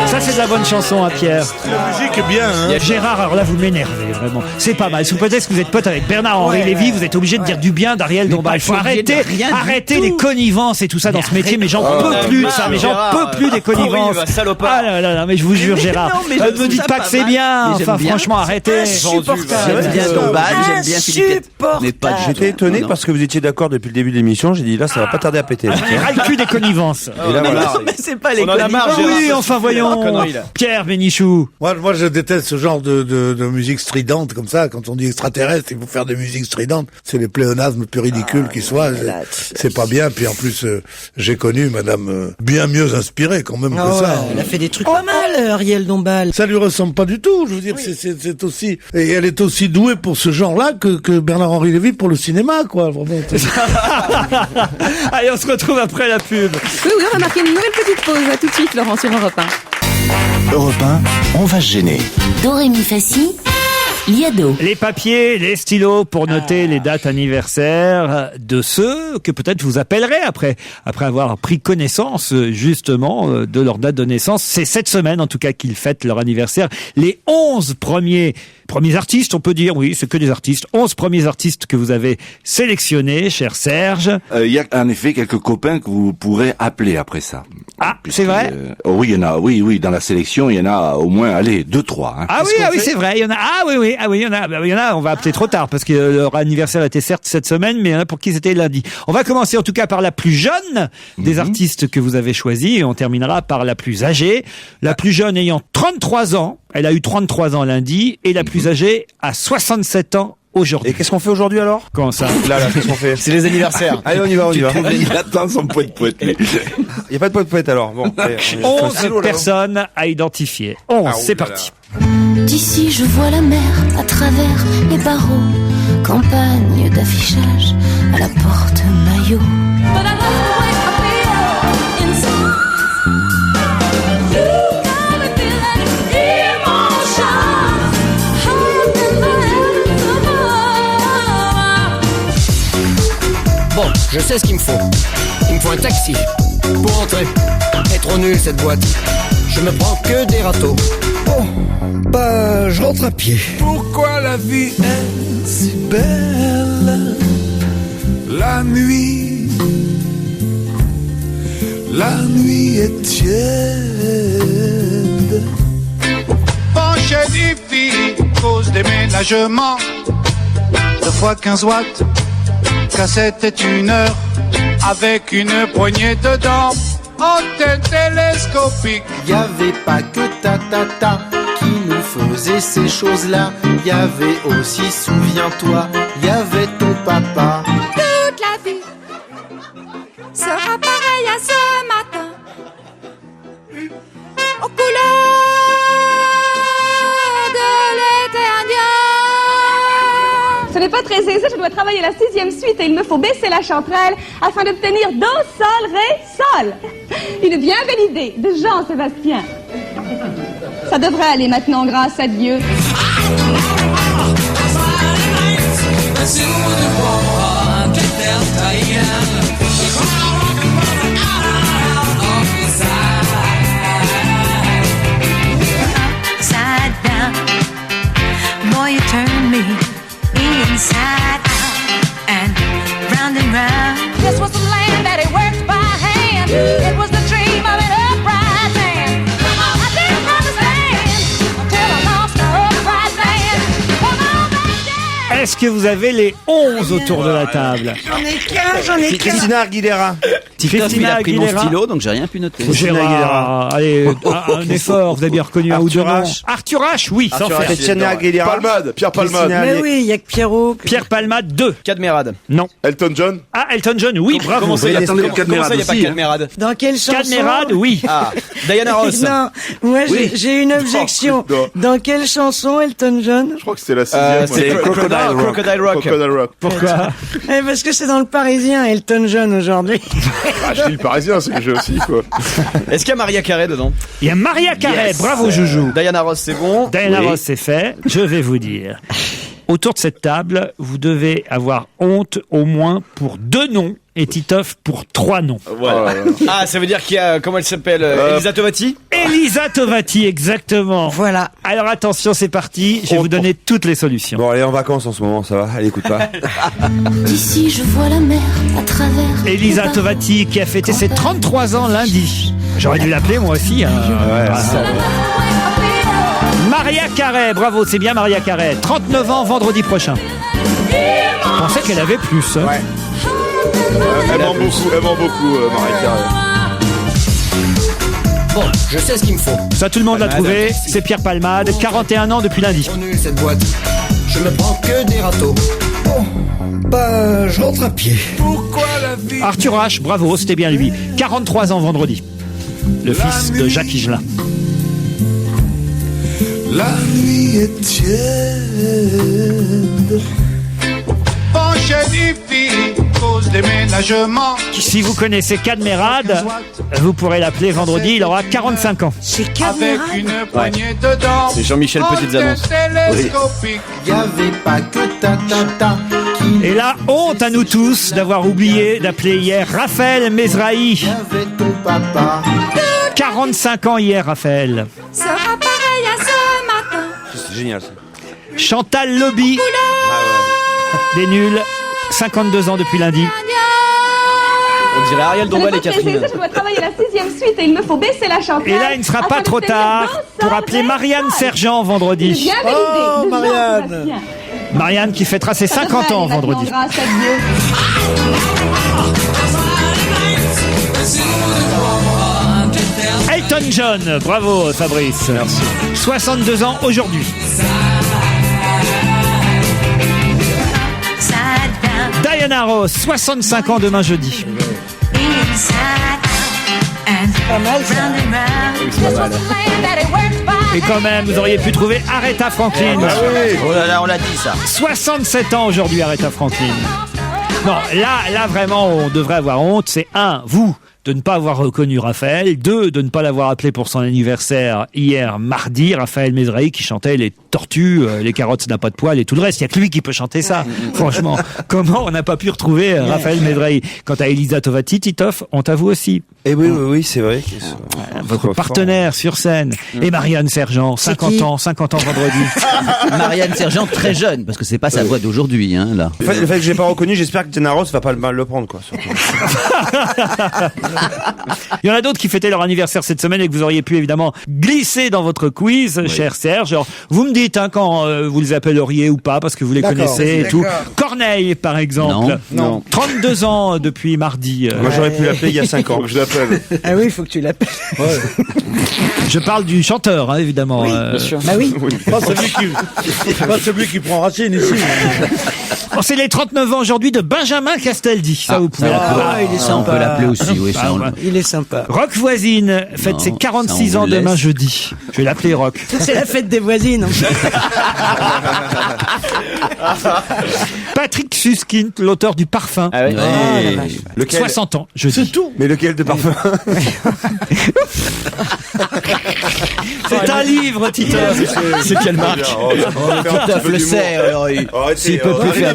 Ça, c'est de la bonne chanson, hein, Pierre. La musique est bien, hein. Gérard, alors là, vous m'énervez, vraiment. C'est pas mal. Sous prétexte que vous êtes pote avec Bernard-Henri Lévy, vous êtes obligé de dire du bien d'Ariel Dombal. Il faut arrêter les connivences et tout ça dans ce métier, mais j'en peux plus de ça, mais j'en peux plus des connivences. Ah là là là, mais je vous jure, Gérard, ne me dites pas que c'est bien. Enfin, franchement, arrêtez. J'aime bien Dombal, j'aime bien Philippe. Mais pas du tout. J'étais étonné parce que vous étiez d'accord depuis le début de l'émission. J'ai dit là, ça va pas tarder à péter. Ras le cul des connivences. Et là, voilà. Mais c'est pas les On en a marre, connivences. Oui, enfin, voyons. Pierre Bénichou. Moi, je déteste ce genre de musique stridente comme ça. Quand on dit extraterrestre, il faut faire des musiques stridentes. C'est les pléonasmes les plus ridicules qui soient. C'est pas bien. Puis en plus, j'ai connu madame bien mieux inspirée quand même que ça. Elle a fait des trucs pas mal, Ariel Dombal. Ça lui ressemble pas du tout. Je veux dire, c'est aussi, et elle est aussi douée pour ce genre-là que Bernard-Henri Lévy pour le cinéma, quoi. Vraiment. Allez, on se retrouve après la pub. Oui, on va marquer une nouvelle petite pause. À tout de suite, Laurent, sur Europe 1. Europe 1, on va se gêner. Doremi Fassi, Liado. Les papiers, les stylos pour noter les dates anniversaires de ceux que peut-être vous appellerez après avoir pris connaissance justement de leur date de naissance. C'est cette semaine en tout cas qu'ils fêtent leur anniversaire. Les 11 premiers artistes, on peut dire, oui, c'est que des artistes. 11 premiers artistes que vous avez sélectionnés, cher Serge. Il y a en effet quelques copains que vous pourrez appeler après ça. Ah, c'est vrai? Oui, il y en a, oui, dans la sélection, il y en a au moins, allez, 2-3. Hein. Ah oui, c'est vrai, il y en a. Il y en a, on va appeler trop tard parce que leur anniversaire était certes cette semaine, mais il y en a pour qui c'était lundi. On va commencer en tout cas par la plus jeune des artistes que vous avez choisis et on terminera par la plus âgée. La plus jeune ayant 33 ans, elle a eu 33 ans lundi, et la plus âgée a 67 ans aujourd'hui. Et qu'est-ce qu'on fait aujourd'hui alors? Comment ça? Là, qu'est-ce qu'on fait? C'est les anniversaires. Allez, on y va. Il attend son poète. Il y a pas de poète alors. Bon, 11 personnes à identifier. 11, c'est parti. D'ici je vois la mer à travers les barreaux, campagne d'affichage à la porte maillot. Bon, je sais ce qu'il me faut. Il me faut un taxi pour entrer. Elle est trop nulle cette boîte. Je me prends que des râteaux. Bon, bah je rentre à pied. Pourquoi la vie est si belle? La nuit est tiède. Penchette hippie, cause déménagement. 2 fois 15 watts, cassette est 1 heure, avec une poignée dedans. Antenne télescopique. Y'avait pas que Tata qui nous faisait ces choses-là. Y'avait aussi, souviens-toi, y'avait ton papa. Toute la vie sera pareille à ce matin, aux couleurs de l'éternel. Ce n'est pas très aisé, je dois travailler la 6e suite et il me faut baisser la chanterelle afin d'obtenir do, sol, ré, sol. Une bien belle idée de Jean-Sébastien. Ça devrait aller maintenant, grâce à Dieu. Upside down, boy, you turn me inside out and round. This was the land that he worked by hand. It was the dream of an upright man. I didn't understand until I lost my upright man. Est-ce que vous avez les 11 autour de la table? J'en ai 15. Christina Aguilera. Christina Christina a pris mon Aguilera. stylo, donc j'ai rien pu noter. Gérard, allez, un effort, vous avez bien reconnu un ou deux noms. H. Arthur H, oui, sans faire. Christina Aguilera. Palmade, Pierre Palmade. Mais oui, il y a que Pierrot. Pierre Palmade, 2. Cadmerade. Non. Elton John. Ah, Elton John, oui, bravo. Comment ça, il y a Attendez, comment ça, Cadmerade il y a pas aussi, Cadmerade? Dans quelle chanson? Cadmerade, oui. Ah, Diana Ross. Non, moi Oui. j'ai une objection. putain. Dans quelle chanson Elton John? Je crois que c'était la 6e. c'est Crocodile Rock. Crocodile Rock. Crocodile Rock. Pourquoi? Parce que c'est dans le Parisien Elton John aujourd'hui. Je suis le Parisien, c'est le jeu aussi, quoi. Est-ce qu'il y a Maria Carré dedans? Il y a Maria Carré, bravo Joujou. Diana Ross, c'est bon. Diana Ross, c'est fait. Je vais vous dire. Autour de cette table, vous devez avoir honte au moins pour 2 noms et Titoff pour 3 noms. Voilà. Ah, ça veut dire qu'il y a, comment elle s'appelle, Elisa Tovati? Elisa Tovati, exactement. Voilà. Alors attention, c'est parti. Je vais vous donner toutes les solutions. Bon, elle est en vacances en ce moment, ça va. Elle écoute pas. D'ici je vois la mer à travers. Elisa Tovati qui a fêté ses 33 ans lundi. J'aurais dû l'appeler moi aussi. Hein. Maria Carré, bravo, c'est bien Maria Carré. 39 ans vendredi prochain. Je pensais qu'elle avait plus. Hein. Ouais. Elle ment beaucoup, Maria Carré. Bon, je sais ce qu'il me faut. Ça, tout le monde l'a trouvé. C'est Pierre Palmade, 41 ans depuis lundi. Nul cette boîte. Je ne prends que des râteaux. Bon, bah, je rentre à pied. Pourquoi la vie? Arthur H, bravo, c'était bien lui. 43 ans vendredi. Le fils de Jacques Higelin. La vie est tiède. Penchée du fil, cause déménagement. Si vous connaissez Cadmerade, vous pourrez l'appeler vendredi, il aura 45 ans. C'est Avec une poignée dedans. C'est Jean-Michel Petites Annonces. Télescopique. Y'avait pas que ta. Et là, honte à nous tous d'avoir oublié d'appeler hier Raphaël Mesrahi. Y'avait ton papa. 45 ans hier, Raphaël. Sera pareil à ce matin. C'est génial ça. Chantal Lobby. Des nuls. 52 ans depuis lundi. On dirait Ariel Dombal et Catherine. Je dois travailler la 6e suite et il me faut baisser la chanterelle. Et là, il ne sera pas trop tard pour appeler Marianne Sergent vendredi. Oh, Marianne. Marianne qui fêtera ses 50 ans vendredi. Grâce à Dieu. Elton John, bravo Fabrice. Merci. 62 ans aujourd'hui. Diana Ross, 65 ans demain jeudi. Pas mal ça. Et quand même, vous auriez pu trouver Aretha Franklin. Oh là là, on l'a dit ça. 67 ans aujourd'hui, Aretha Franklin. Non, là vraiment, on devrait avoir honte. C'est 1, vous, de ne pas avoir reconnu Raphaël. 2, de ne pas l'avoir appelé pour son anniversaire hier mardi. Raphaël Mesrahi qui chantait les tortues, les carottes, ça n'a pas de poils et tout le reste. Il n'y a que lui qui peut chanter ça. Franchement, comment on n'a pas pu retrouver Raphaël Mesrahi? Quant à Elisa Tovati, Titoff, on t'avoue aussi. Et oui, c'est vrai. Votre partenaire sur scène. Et Marianne Sergent, 50 ans vendredi. Marianne Sergent, très jeune, parce que c'est pas sa voix d'aujourd'hui, hein, là. Le fait que j'ai pas reconnu, j'espère que Diana Ross va pas mal le prendre, quoi. Il y en a d'autres qui fêtaient leur anniversaire cette semaine et que vous auriez pu évidemment glisser dans dans votre quiz, cher Serge. Alors, vous me dites quand vous les appelleriez ou pas, parce que vous les connaissez et tout. Corneille, par exemple. Non. 32 ans depuis mardi. Moi, j'aurais pu l'appeler il y a 5 ans. Je l'appelle. Ah oui, il faut que tu l'appelles. Ouais. Je parle du chanteur, hein, évidemment. Oui, bien sûr. Bah oui. Pas celui qui prend racine ici. Bon, c'est les 39 ans aujourd'hui de Benjamin Castaldi. Ça, vous pouvez l'appeler. Il est sympa. On peut l'appeler aussi, oui. Il est sympa. Rock Voisine fête ses 46 ans demain jeudi. Je vais l'appeler Rock. C'est la fête des voisines. Patrick Suskind, l'auteur du Parfum. Ah oui. Lequel 60 ans, jeudi. C'est tout. Mais lequel de parfum? C'est un livre, Tito. C'est quelle marque? Titoff le sait, alors s'il peut plus faire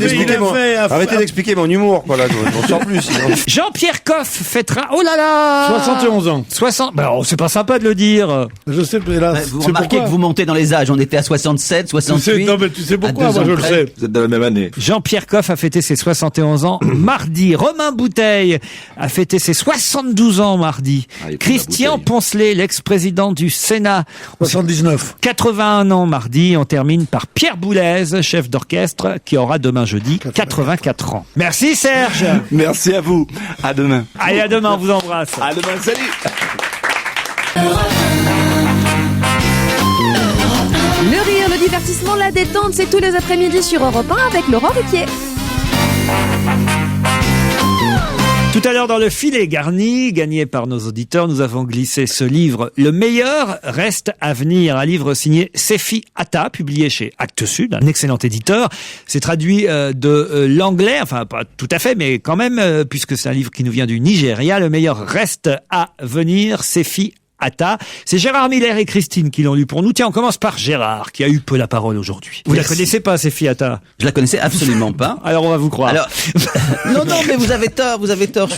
Arrêtez d'expliquer mon humour, quoi, là. On sort plus, sinon. Jean-Pierre Coff fêtera, oh là là, 71 ans. 60, bah, c'est pas sympa de le dire. Je sais, mais là, vous remarquez que vous montez dans les âges. On était à 67, 68. Non, mais tu sais pourquoi, moi je le sais. Vous êtes dans la même année. Jean-Pierre Coff a fêté ses 71 ans mardi. Romain Bouteille a fêté ses 72 ans mardi. Christian Poncelet, l'ex-président du Sénat. 79. 81 ans mardi. On termine par Pierre Boulez, chef d'orchestre, qui aura demain jeudi 84 ans. Merci Serge. Merci à vous. À demain. Allez, à demain, on vous embrasse. À demain, salut. Le rire, le divertissement, la détente, c'est tous les après-midi sur Europe 1 avec Laurent Ruquier. Tout à l'heure, dans le filet garni, gagné par nos auditeurs, nous avons glissé ce livre « Le meilleur reste à venir », un livre signé Sefi Atta, publié chez Actes Sud, un excellent éditeur. C'est traduit de l'anglais, enfin pas tout à fait, mais quand même, puisque c'est un livre qui nous vient du Nigeria. « Le meilleur reste à venir », Sefi Atta. C'est Gérard Miller et Christine qui l'ont lu pour nous. Tiens, on commence par Gérard, qui a eu peu la parole aujourd'hui. Vous la connaissez pas, Sefi Atta? Je la connaissais absolument pas. Alors on va vous croire. Alors, non, mais vous avez tort. Je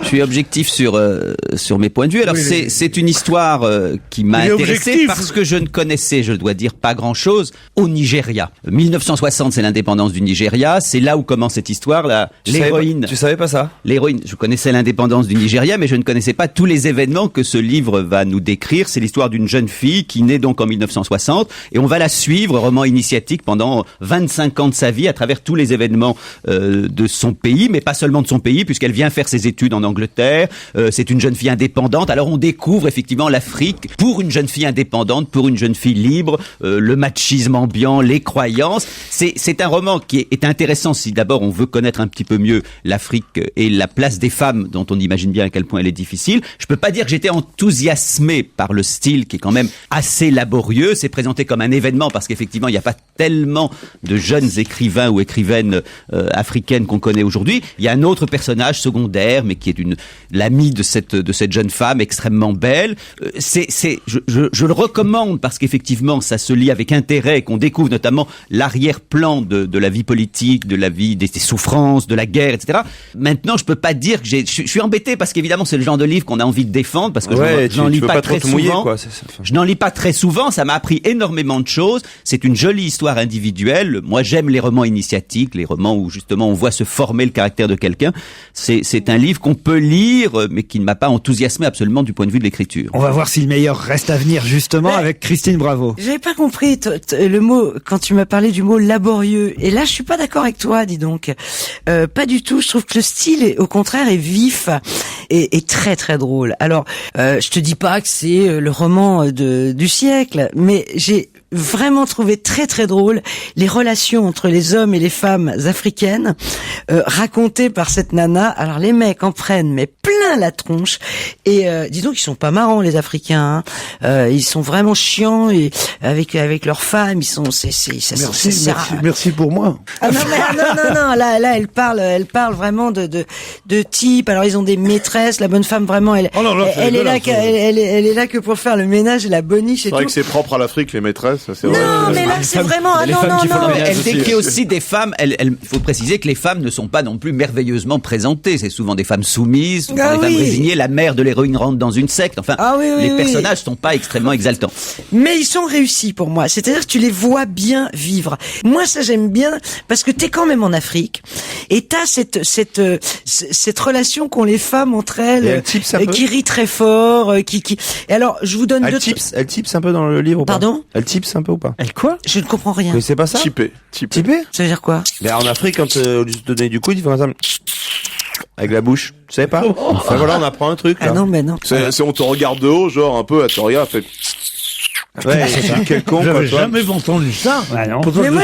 suis objectif sur mes points de vue. Alors Oui, c'est une histoire qui m'a intéressé parce que je ne connaissais, je dois dire, pas grand-chose au Nigeria. 1960, c'est l'indépendance du Nigeria. C'est là où commence cette histoire. Là, l'héroïne. Tu savais pas ça? L'héroïne. Je connaissais l'indépendance du Nigeria, mais je ne connaissais pas tous les événements que ce livre va nous décrire. C'est l'histoire d'une jeune fille qui naît donc en 1960 et on va la suivre, roman initiatique, pendant 25 ans de sa vie à travers tous les événements de son pays, mais pas seulement de son pays, puisqu'elle vient faire ses études en Angleterre. C'est une jeune fille indépendante. Alors on découvre effectivement l'Afrique pour une jeune fille indépendante, pour une jeune fille libre, le machisme ambiant, les croyances. C'est un roman qui est intéressant si d'abord on veut connaître un petit peu mieux l'Afrique et la place des femmes, dont on imagine bien à quel point elle est difficile. Je peux pas dire que j'étais enthousiasmé par le style qui est quand même assez laborieux. C'est présenté comme un événement parce qu'effectivement, il n'y a pas tellement de jeunes écrivains ou écrivaines africaines qu'on connaît aujourd'hui. Il y a un autre personnage secondaire, mais qui est l'ami de cette jeune femme extrêmement belle. Je le recommande parce qu'effectivement, ça se lit avec intérêt, qu'on découvre notamment l'arrière-plan de la vie politique, de la vie des souffrances, de la guerre, etc. Maintenant, je peux pas dire que je suis embêté parce qu'évidemment, c'est le genre de livre qu'on a envie de défendre parce que je n'en lis pas très souvent. Je n'en lis pas très souvent, ça m'a appris énormément de choses. C'est une jolie histoire individuelle. Moi, j'aime les romans initiatiques, les romans où justement on voit se former le caractère de quelqu'un. C'est un livre qu'on peut lire, mais qui ne m'a pas enthousiasmé absolument du point de vue de l'écriture. On va voir si le meilleur reste à venir justement avec Christine Bravo. J'avais pas compris le mot quand tu m'as parlé du mot laborieux. Et là, je suis pas d'accord avec toi, dis donc. Pas du tout. Je trouve que le style, au contraire, est vif et très très drôle. Alors, je te dis pas que c'est le roman du siècle, mais j'ai vraiment trouvé très très drôle les relations entre les hommes et les femmes africaines racontées par cette nana. Alors les mecs en prennent mais plein la tronche et dis donc ils sont pas marrants les Africains. Ils sont vraiment chiants et avec leurs femmes ils sont merci pour moi. Ah non mais non là elle parle vraiment de type. Alors ils ont des maîtresses. La bonne femme vraiment elle est là que pour faire le ménage et la boniche et tout. C'est vrai que c'est propre à l'Afrique les maîtresses. Non, mais là c'est vraiment non. Elle décrit aussi des femmes. Il faut préciser que les femmes ne sont pas non plus merveilleusement présentées. C'est souvent des femmes soumises, souvent des femmes résignées. La mère de l'héroïne rentre dans une secte. Enfin, les personnages sont pas extrêmement exaltants. Mais ils sont réussis pour moi. C'est-à-dire que tu les vois bien vivre. Moi, ça j'aime bien parce que t'es quand même en Afrique et t'as cette relation qu'ont les femmes entre elles, qui rient très fort, qui. Et alors, je vous donne Elle tips un peu dans le livre. Pardon? Elle tips un peu ou pas? Elle quoi? Je ne comprends rien. Mais c'est pas ça? Tipé. Ça veut dire quoi? Ben, en Afrique, quand au lieu de te donner du coude, ils font ça avec la bouche. Tu savais pas? Enfin, voilà, on apprend un truc, là. Ah non, mais non. C'est on te regarde de haut, genre un peu, elle te regarde, fait. Ouais, c'est quel con, quoi. J'avais jamais entendu ça. Ah non. Mais moi,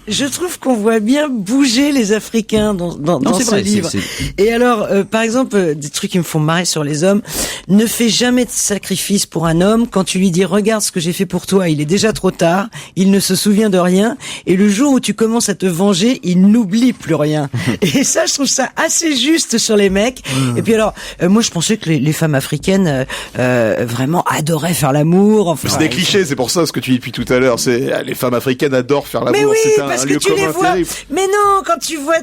je trouve qu'on voit bien bouger les Africains dans ce livre. Et alors, par exemple, des trucs qui me font marrer sur les hommes. Ne fais jamais de sacrifice pour un homme. Quand tu lui dis, regarde ce que j'ai fait pour toi, il est déjà trop tard. Il ne se souvient de rien. Et le jour où tu commences à te venger, il n'oublie plus rien. Et ça, je trouve ça assez juste sur les mecs. Et puis alors, moi, je pensais que les femmes africaines, vraiment adoraient faire l'amour. Enfin, c'est des clichés. C'est pour ça ce que tu dis depuis tout à l'heure. C'est les femmes africaines adorent faire l'amour. Mais oui, c'est parce un que lieu tu les commun vois. terrible. Mais non, quand tu vois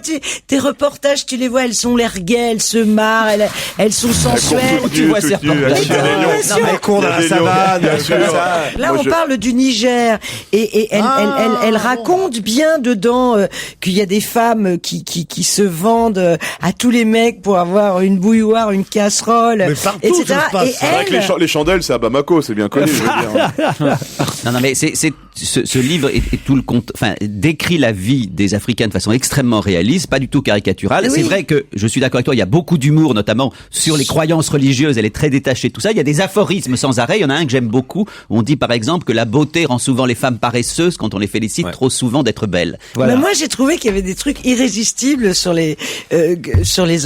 tes reportages, tu les vois, elles sont l'air gaies, elles se marrent, elles sont sensuelles. Tu vois ces reportages. Elle court dans la savane. Là, on parle du Niger et elle raconte bien dedans qu'il y a des femmes qui se vendent à tous les mecs pour avoir une bouilloire, une casserole, etc. C'est vrai que les chandelles, c'est à Bamako, c'est bien connu. Je veux dire. Non, mais c'est ce livre est tout le compte, enfin, décrit la vie des Africains de façon extrêmement réaliste, pas du tout caricaturale. Oui. C'est vrai que je suis d'accord avec toi, il y a beaucoup d'humour, notamment sur les croyances religieuses, elle est très détachée de tout ça. Il y a des aphorismes sans arrêt. Il y en a un que j'aime beaucoup. On dit par exemple que la beauté rend souvent les femmes paresseuses quand on les félicite trop souvent d'être belles. Voilà. Mais moi, j'ai trouvé qu'il y avait des trucs irrésistibles sur les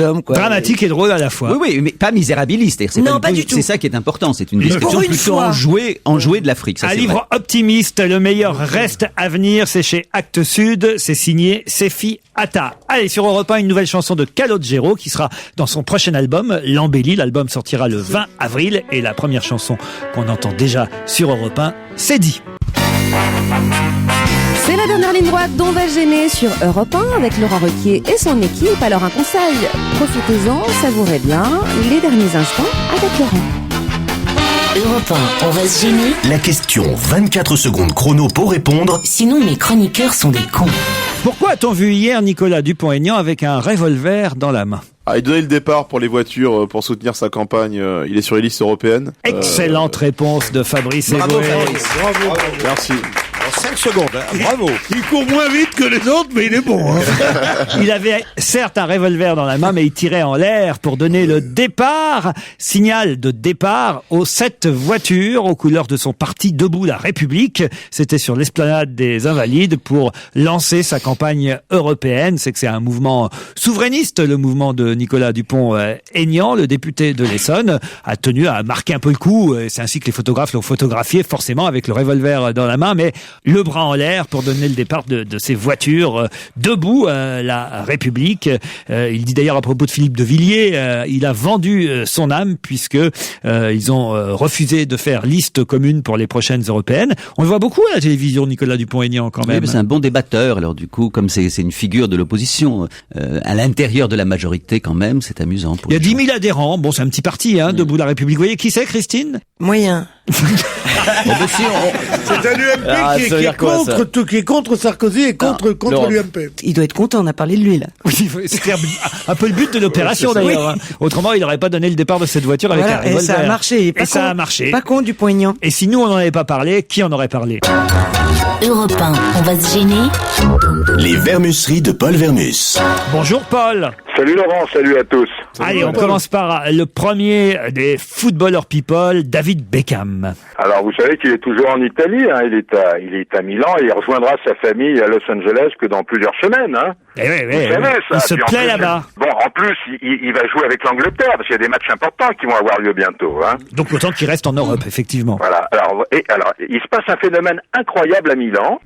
hommes, quoi. Dramatique et drôle à la fois. Oui, mais pas misérabiliste. Non, pas du tout. C'est ça qui est important. C'est une description plutôt enjouée de l'Afrique. Ça, un livre optimiste, le meilleur reste à venir. C'est chez Actes Sud. C'est signé Sefi Atta. Allez, sur Europe 1, une nouvelle chanson de Calogero qui sera dans son prochain album, L'Embellie. L'album sortira le 20 avril et la première chanson qu'on entend déjà sur Europe 1, c'est dit. C'est la dernière ligne droite dont va gêner sur Europe 1 avec Laurent Ruquier et son équipe. Alors un conseil, profitez-en, savourez bien les derniers instants avec Laurent. Europe 1, on va se gêner. La question 24 secondes chrono pour répondre. Sinon mes chroniqueurs sont des cons. Pourquoi a-t-on vu hier Nicolas Dupont-Aignan avec un revolver dans la main ? Il donnait le départ pour les voitures pour soutenir sa campagne. Il est sur les listes européennes. Excellente réponse de Fabrice Bravo Eboué. Fabrice. Bravo. Merci. En 5 secondes, hein. Bravo. Il court moins vite que les autres, mais il est bon. Hein. Il avait certes un revolver dans la main, mais il tirait en l'air pour donner le départ, signal de départ aux 7 voitures aux couleurs de son parti Debout la République. C'était sur l'esplanade des Invalides pour lancer sa campagne européenne. C'est que c'est un mouvement souverainiste, le mouvement de Nicolas Dupont-Aignan, le député de l'Essonne, a tenu à marquer un peu le coup. C'est ainsi que les photographes l'ont photographié, forcément avec le revolver dans la main, mais le bras en l'air pour donner le départ de ces voitures debout la République. Il dit d'ailleurs à propos de Philippe de Villiers, il a vendu son âme puisque ils ont refusé de faire liste commune pour les prochaines européennes. On le voit beaucoup à la télévision, Nicolas Dupont-Aignan, quand même. Oui, c'est un bon débatteur. Alors du coup, comme c'est une figure de l'opposition à l'intérieur de la majorité, quand même, c'est amusant. Il y a 10 000 adhérents. Bon, c'est un petit parti, Debout la République. Vous voyez qui c'est, Christine ? Moyen. C'est un UMP qui est contre Sarkozy et contre l'UMP. Il doit être content, on a parlé de lui là. Oui, c'est un peu le but de l'opération d'ailleurs. Oui. Autrement, il n'aurait pas donné le départ de cette voiture avec un revolver. Et ça a marché. Ça a marché. Pas con Dupont-Aignan. Et si nous on n'en avait pas parlé, qui en aurait parlé ? Europe 1, on va se gêner. Les Vermusseries de Paul Vermus. Bonjour Paul. Salut Laurent, salut à tous. Allez, on commence par le premier des footballeurs people, David Beckham. Alors vous savez qu'il est toujours en Italie, il est à Milan et il rejoindra sa famille à Los Angeles que dans plusieurs semaines. Oui, il se plaît là-bas. Bon, en plus, il va jouer avec l'Angleterre parce qu'il y a des matchs importants qui vont avoir lieu bientôt. Donc autant qu'il reste en Europe, effectivement. Voilà. Alors, il se passe un phénomène incroyable à Milan.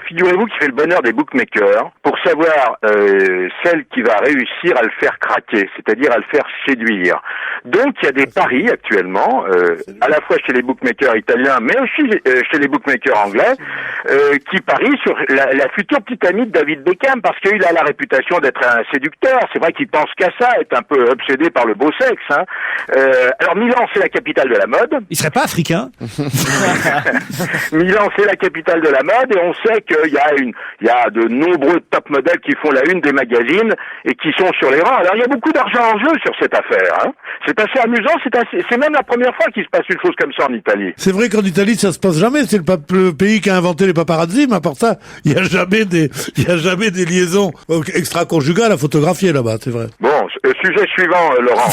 Figurez-vous qu'il fait le bonheur des bookmakers pour savoir celle qui va réussir à le faire craquer, c'est-à-dire à le faire séduire. Donc il y a des paris actuellement, à la fois chez les bookmakers italiens, mais aussi chez les bookmakers anglais, qui parient sur la future petite amie de David Beckham, parce qu'il a la réputation d'être un séducteur. C'est vrai qu'il pense qu'à ça, est un peu obsédé par le beau sexe. Alors Milan, c'est la capitale de la mode. Il serait pas africain. Milan, c'est la capitale de la mode, et on sait qu'il y a de nombreux top modèles qui font la une des magazines et qui sont sur les rangs. Alors il y a beaucoup d'argent en jeu sur cette affaire. C'est assez amusant, c'est même la première fois qu'il se passe une chose comme ça en Italie. C'est vrai qu'en Italie ça se passe jamais, c'est le pays qui a inventé les paparazzi, mais à part ça, il y a jamais des liaisons extra-conjugales à photographier là-bas, c'est vrai. Bon, sujet suivant, Laurent.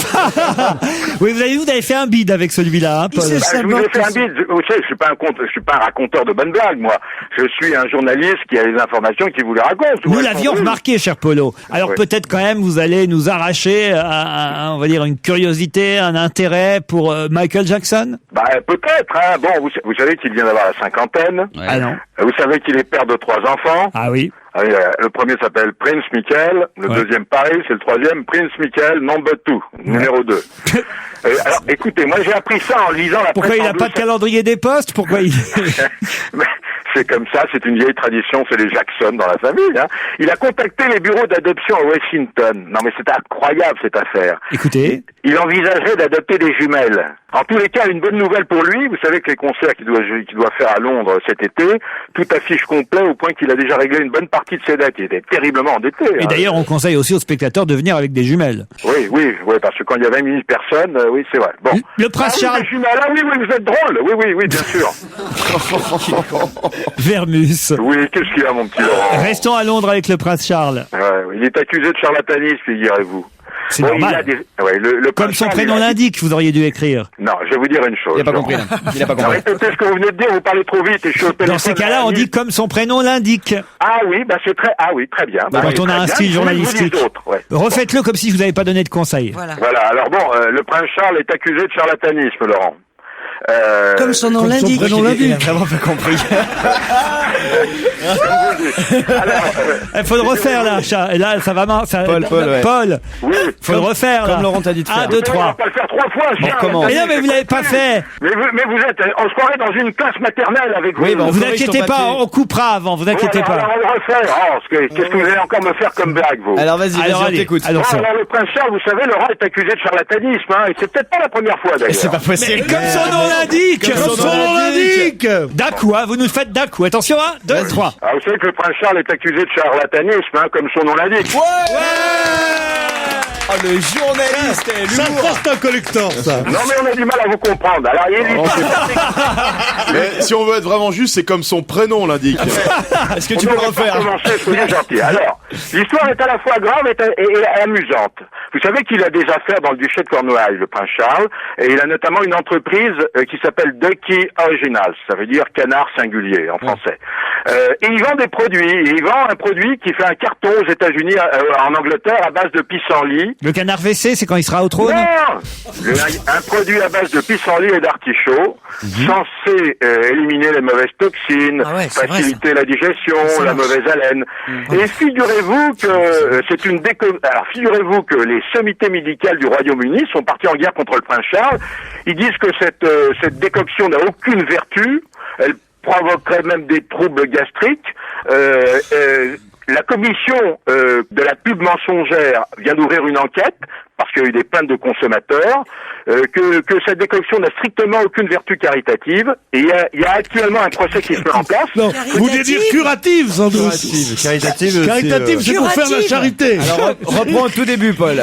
Oui, vous avez fait un bid avec celui-là, Paul. Je vous ai fait un bid. Vous savez, je suis pas un raconteur de bonnes blagues, moi. Je suis un journaliste qui a les informations qui vous les raconte. Nous l'avions remarqué, cher Polo. Alors peut-être quand même vous allez nous arracher on va dire une curiosité, un intérêt pour Michael Jackson. Peut-être. Bon, vous savez qu'il vient d'avoir la cinquantaine. Ouais. Ah non. Vous savez qu'il est père de 3 enfants. Ah oui. Le premier s'appelle Prince Michael, le deuxième pareil, c'est le troisième Prince Michael number 2, numéro 2. Alors écoutez, moi j'ai appris ça en lisant la presse. Pourquoi il n'a pas de calendrier des postes? Pourquoi il... C'est comme ça, c'est une vieille tradition, c'est les Jackson dans la famille. Il a contacté les bureaux d'adoption à Washington. Non mais c'est incroyable cette affaire. Écoutez. Il envisageait d'adopter des jumelles. En tous les cas, une bonne nouvelle pour lui. Vous savez que les concerts qu'il doit faire à Londres cet été, tout affiche complet au point qu'il a déjà réglé une bonne partie de ses dettes. Il était terriblement endetté. Et d'ailleurs, on conseille aussi aux spectateurs de venir avec des jumelles. Oui, parce que quand il y a 20 000 personnes, oui, c'est vrai. Bon. Le prince Charles. Des jumelles. Ah oui, vous êtes drôle. Oui, bien sûr. Vermus. Oui, qu'est-ce qu'il y a, mon petit Laurent? Restons à Londres avec le prince Charles. Ouais, il est accusé de charlatanisme, figurez-vous. C'est normal. Comme son prénom l'indique, vous auriez dû écrire. Non, je vais vous dire une chose. Il n'a pas compris, là. Il n'a pas compris. Répétez ce que vous venez de dire, vous parlez trop vite et je suis au téléphone. Dans ces cas-là, on dit comme son prénom l'indique. Ah oui, très bien. Quand on a un style journalistique. Refaites-le comme si je vous avais pas donné de conseils. Voilà, alors bon, le prince Charles est accusé de charlatanisme, Laurent. Comme son nom l'indique. Il a vraiment pas compris. Il faut le refaire là, là ça va mal. Paul. Oui. Faut le refaire là. Comme Laurent t'a dit de faire. 1, 2, 3. On va pas le faire 3 fois, Mais non, mais vous l'avez pas fait. Mais vous êtes, on se croirait dans une classe maternelle avec vous. Oui, bon, vous inquiétez pas, on coupera avant, vous inquiétez pas. Alors on le refait. Qu'est-ce que vous allez encore me faire comme blague, vous? Alors vas-y, on t'écoute. Alors le prince Charles, vous savez, Laurent est accusé de charlatanisme, hein, et c'est peut-être pas la première fois d'ailleurs. C'est pas possible. Comme son nom l'indique. Comme son nom l'indique. D'un coup, vous nous faites d'un coup. Attention, 1, 2, 3. Ah, vous savez que le prince Charles est accusé de charlatanisme, hein, comme son nom l'indique. Oh, le journaliste, Ça c'est un collector, ça. Non, mais on a du mal à vous comprendre. Alors, il est Mais si on veut être vraiment juste, c'est comme son prénom l'indique. Est-ce que tu peux le refaire? Soyez gentil. Alors, l'histoire est à la fois grave et amusante. Vous savez qu'il a des affaires dans le duché de Cornouailles, le prince Charles, et il a notamment une entreprise qui s'appelle Ducky Originals. Ça veut dire canard singulier en français. Et il vend des produits. Il vend un produit qui fait un carton aux États-Unis, en Angleterre, à base de pissenlit. Le canard WC, c'est quand il sera au trône? Non, un produit à base de pissenlit et d'artichaut, censé éliminer les mauvaises toxines, faciliter la digestion, la mauvaise haleine. Et figurez-vous que figurez-vous que les sommités médicales du Royaume-Uni sont partis en guerre contre le prince Charles. Ils disent que cette décoction n'a aucune vertu. Elle provoquerait même des troubles gastriques. La commission de la pub mensongère vient d'ouvrir une enquête parce qu'il y a eu des plaintes de consommateurs, que cette décoction n'a strictement aucune vertu caritative. Et il y a actuellement un procès qui se met en place. Non, vous voulez dire curative, sans doute. Caritative, c'est pour faire la charité. Alors, reprends au tout début, Paul.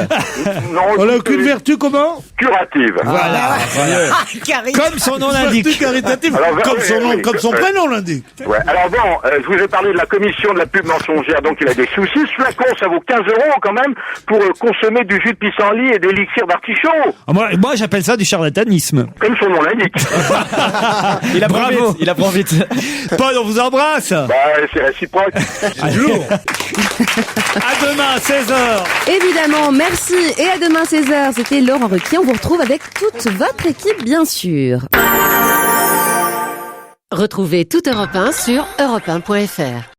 Non, on n'a aucune vertu, comment? Curative. Voilà. Comme son nom l'indique. Vertu caritative, comme son prénom l'indique. Ouais. Alors bon, je vous ai parlé de la commission de la pub mensongère, donc il a des soucis. Ce flacon, ça vaut 15 € quand même pour consommer du jus de pissenlit et d'élixir d'artichaut. Moi, j'appelle ça du charlatanisme. Comme son nom l'indique. Il apprend vite. Paul, on vous embrasse. C'est réciproque. À demain, 16h. Évidemment, merci. Et à demain, 16h. C'était Laurent Ruquier. On vous retrouve avec toute votre équipe, bien sûr. Retrouvez toute Europe 1 sur europe1.fr.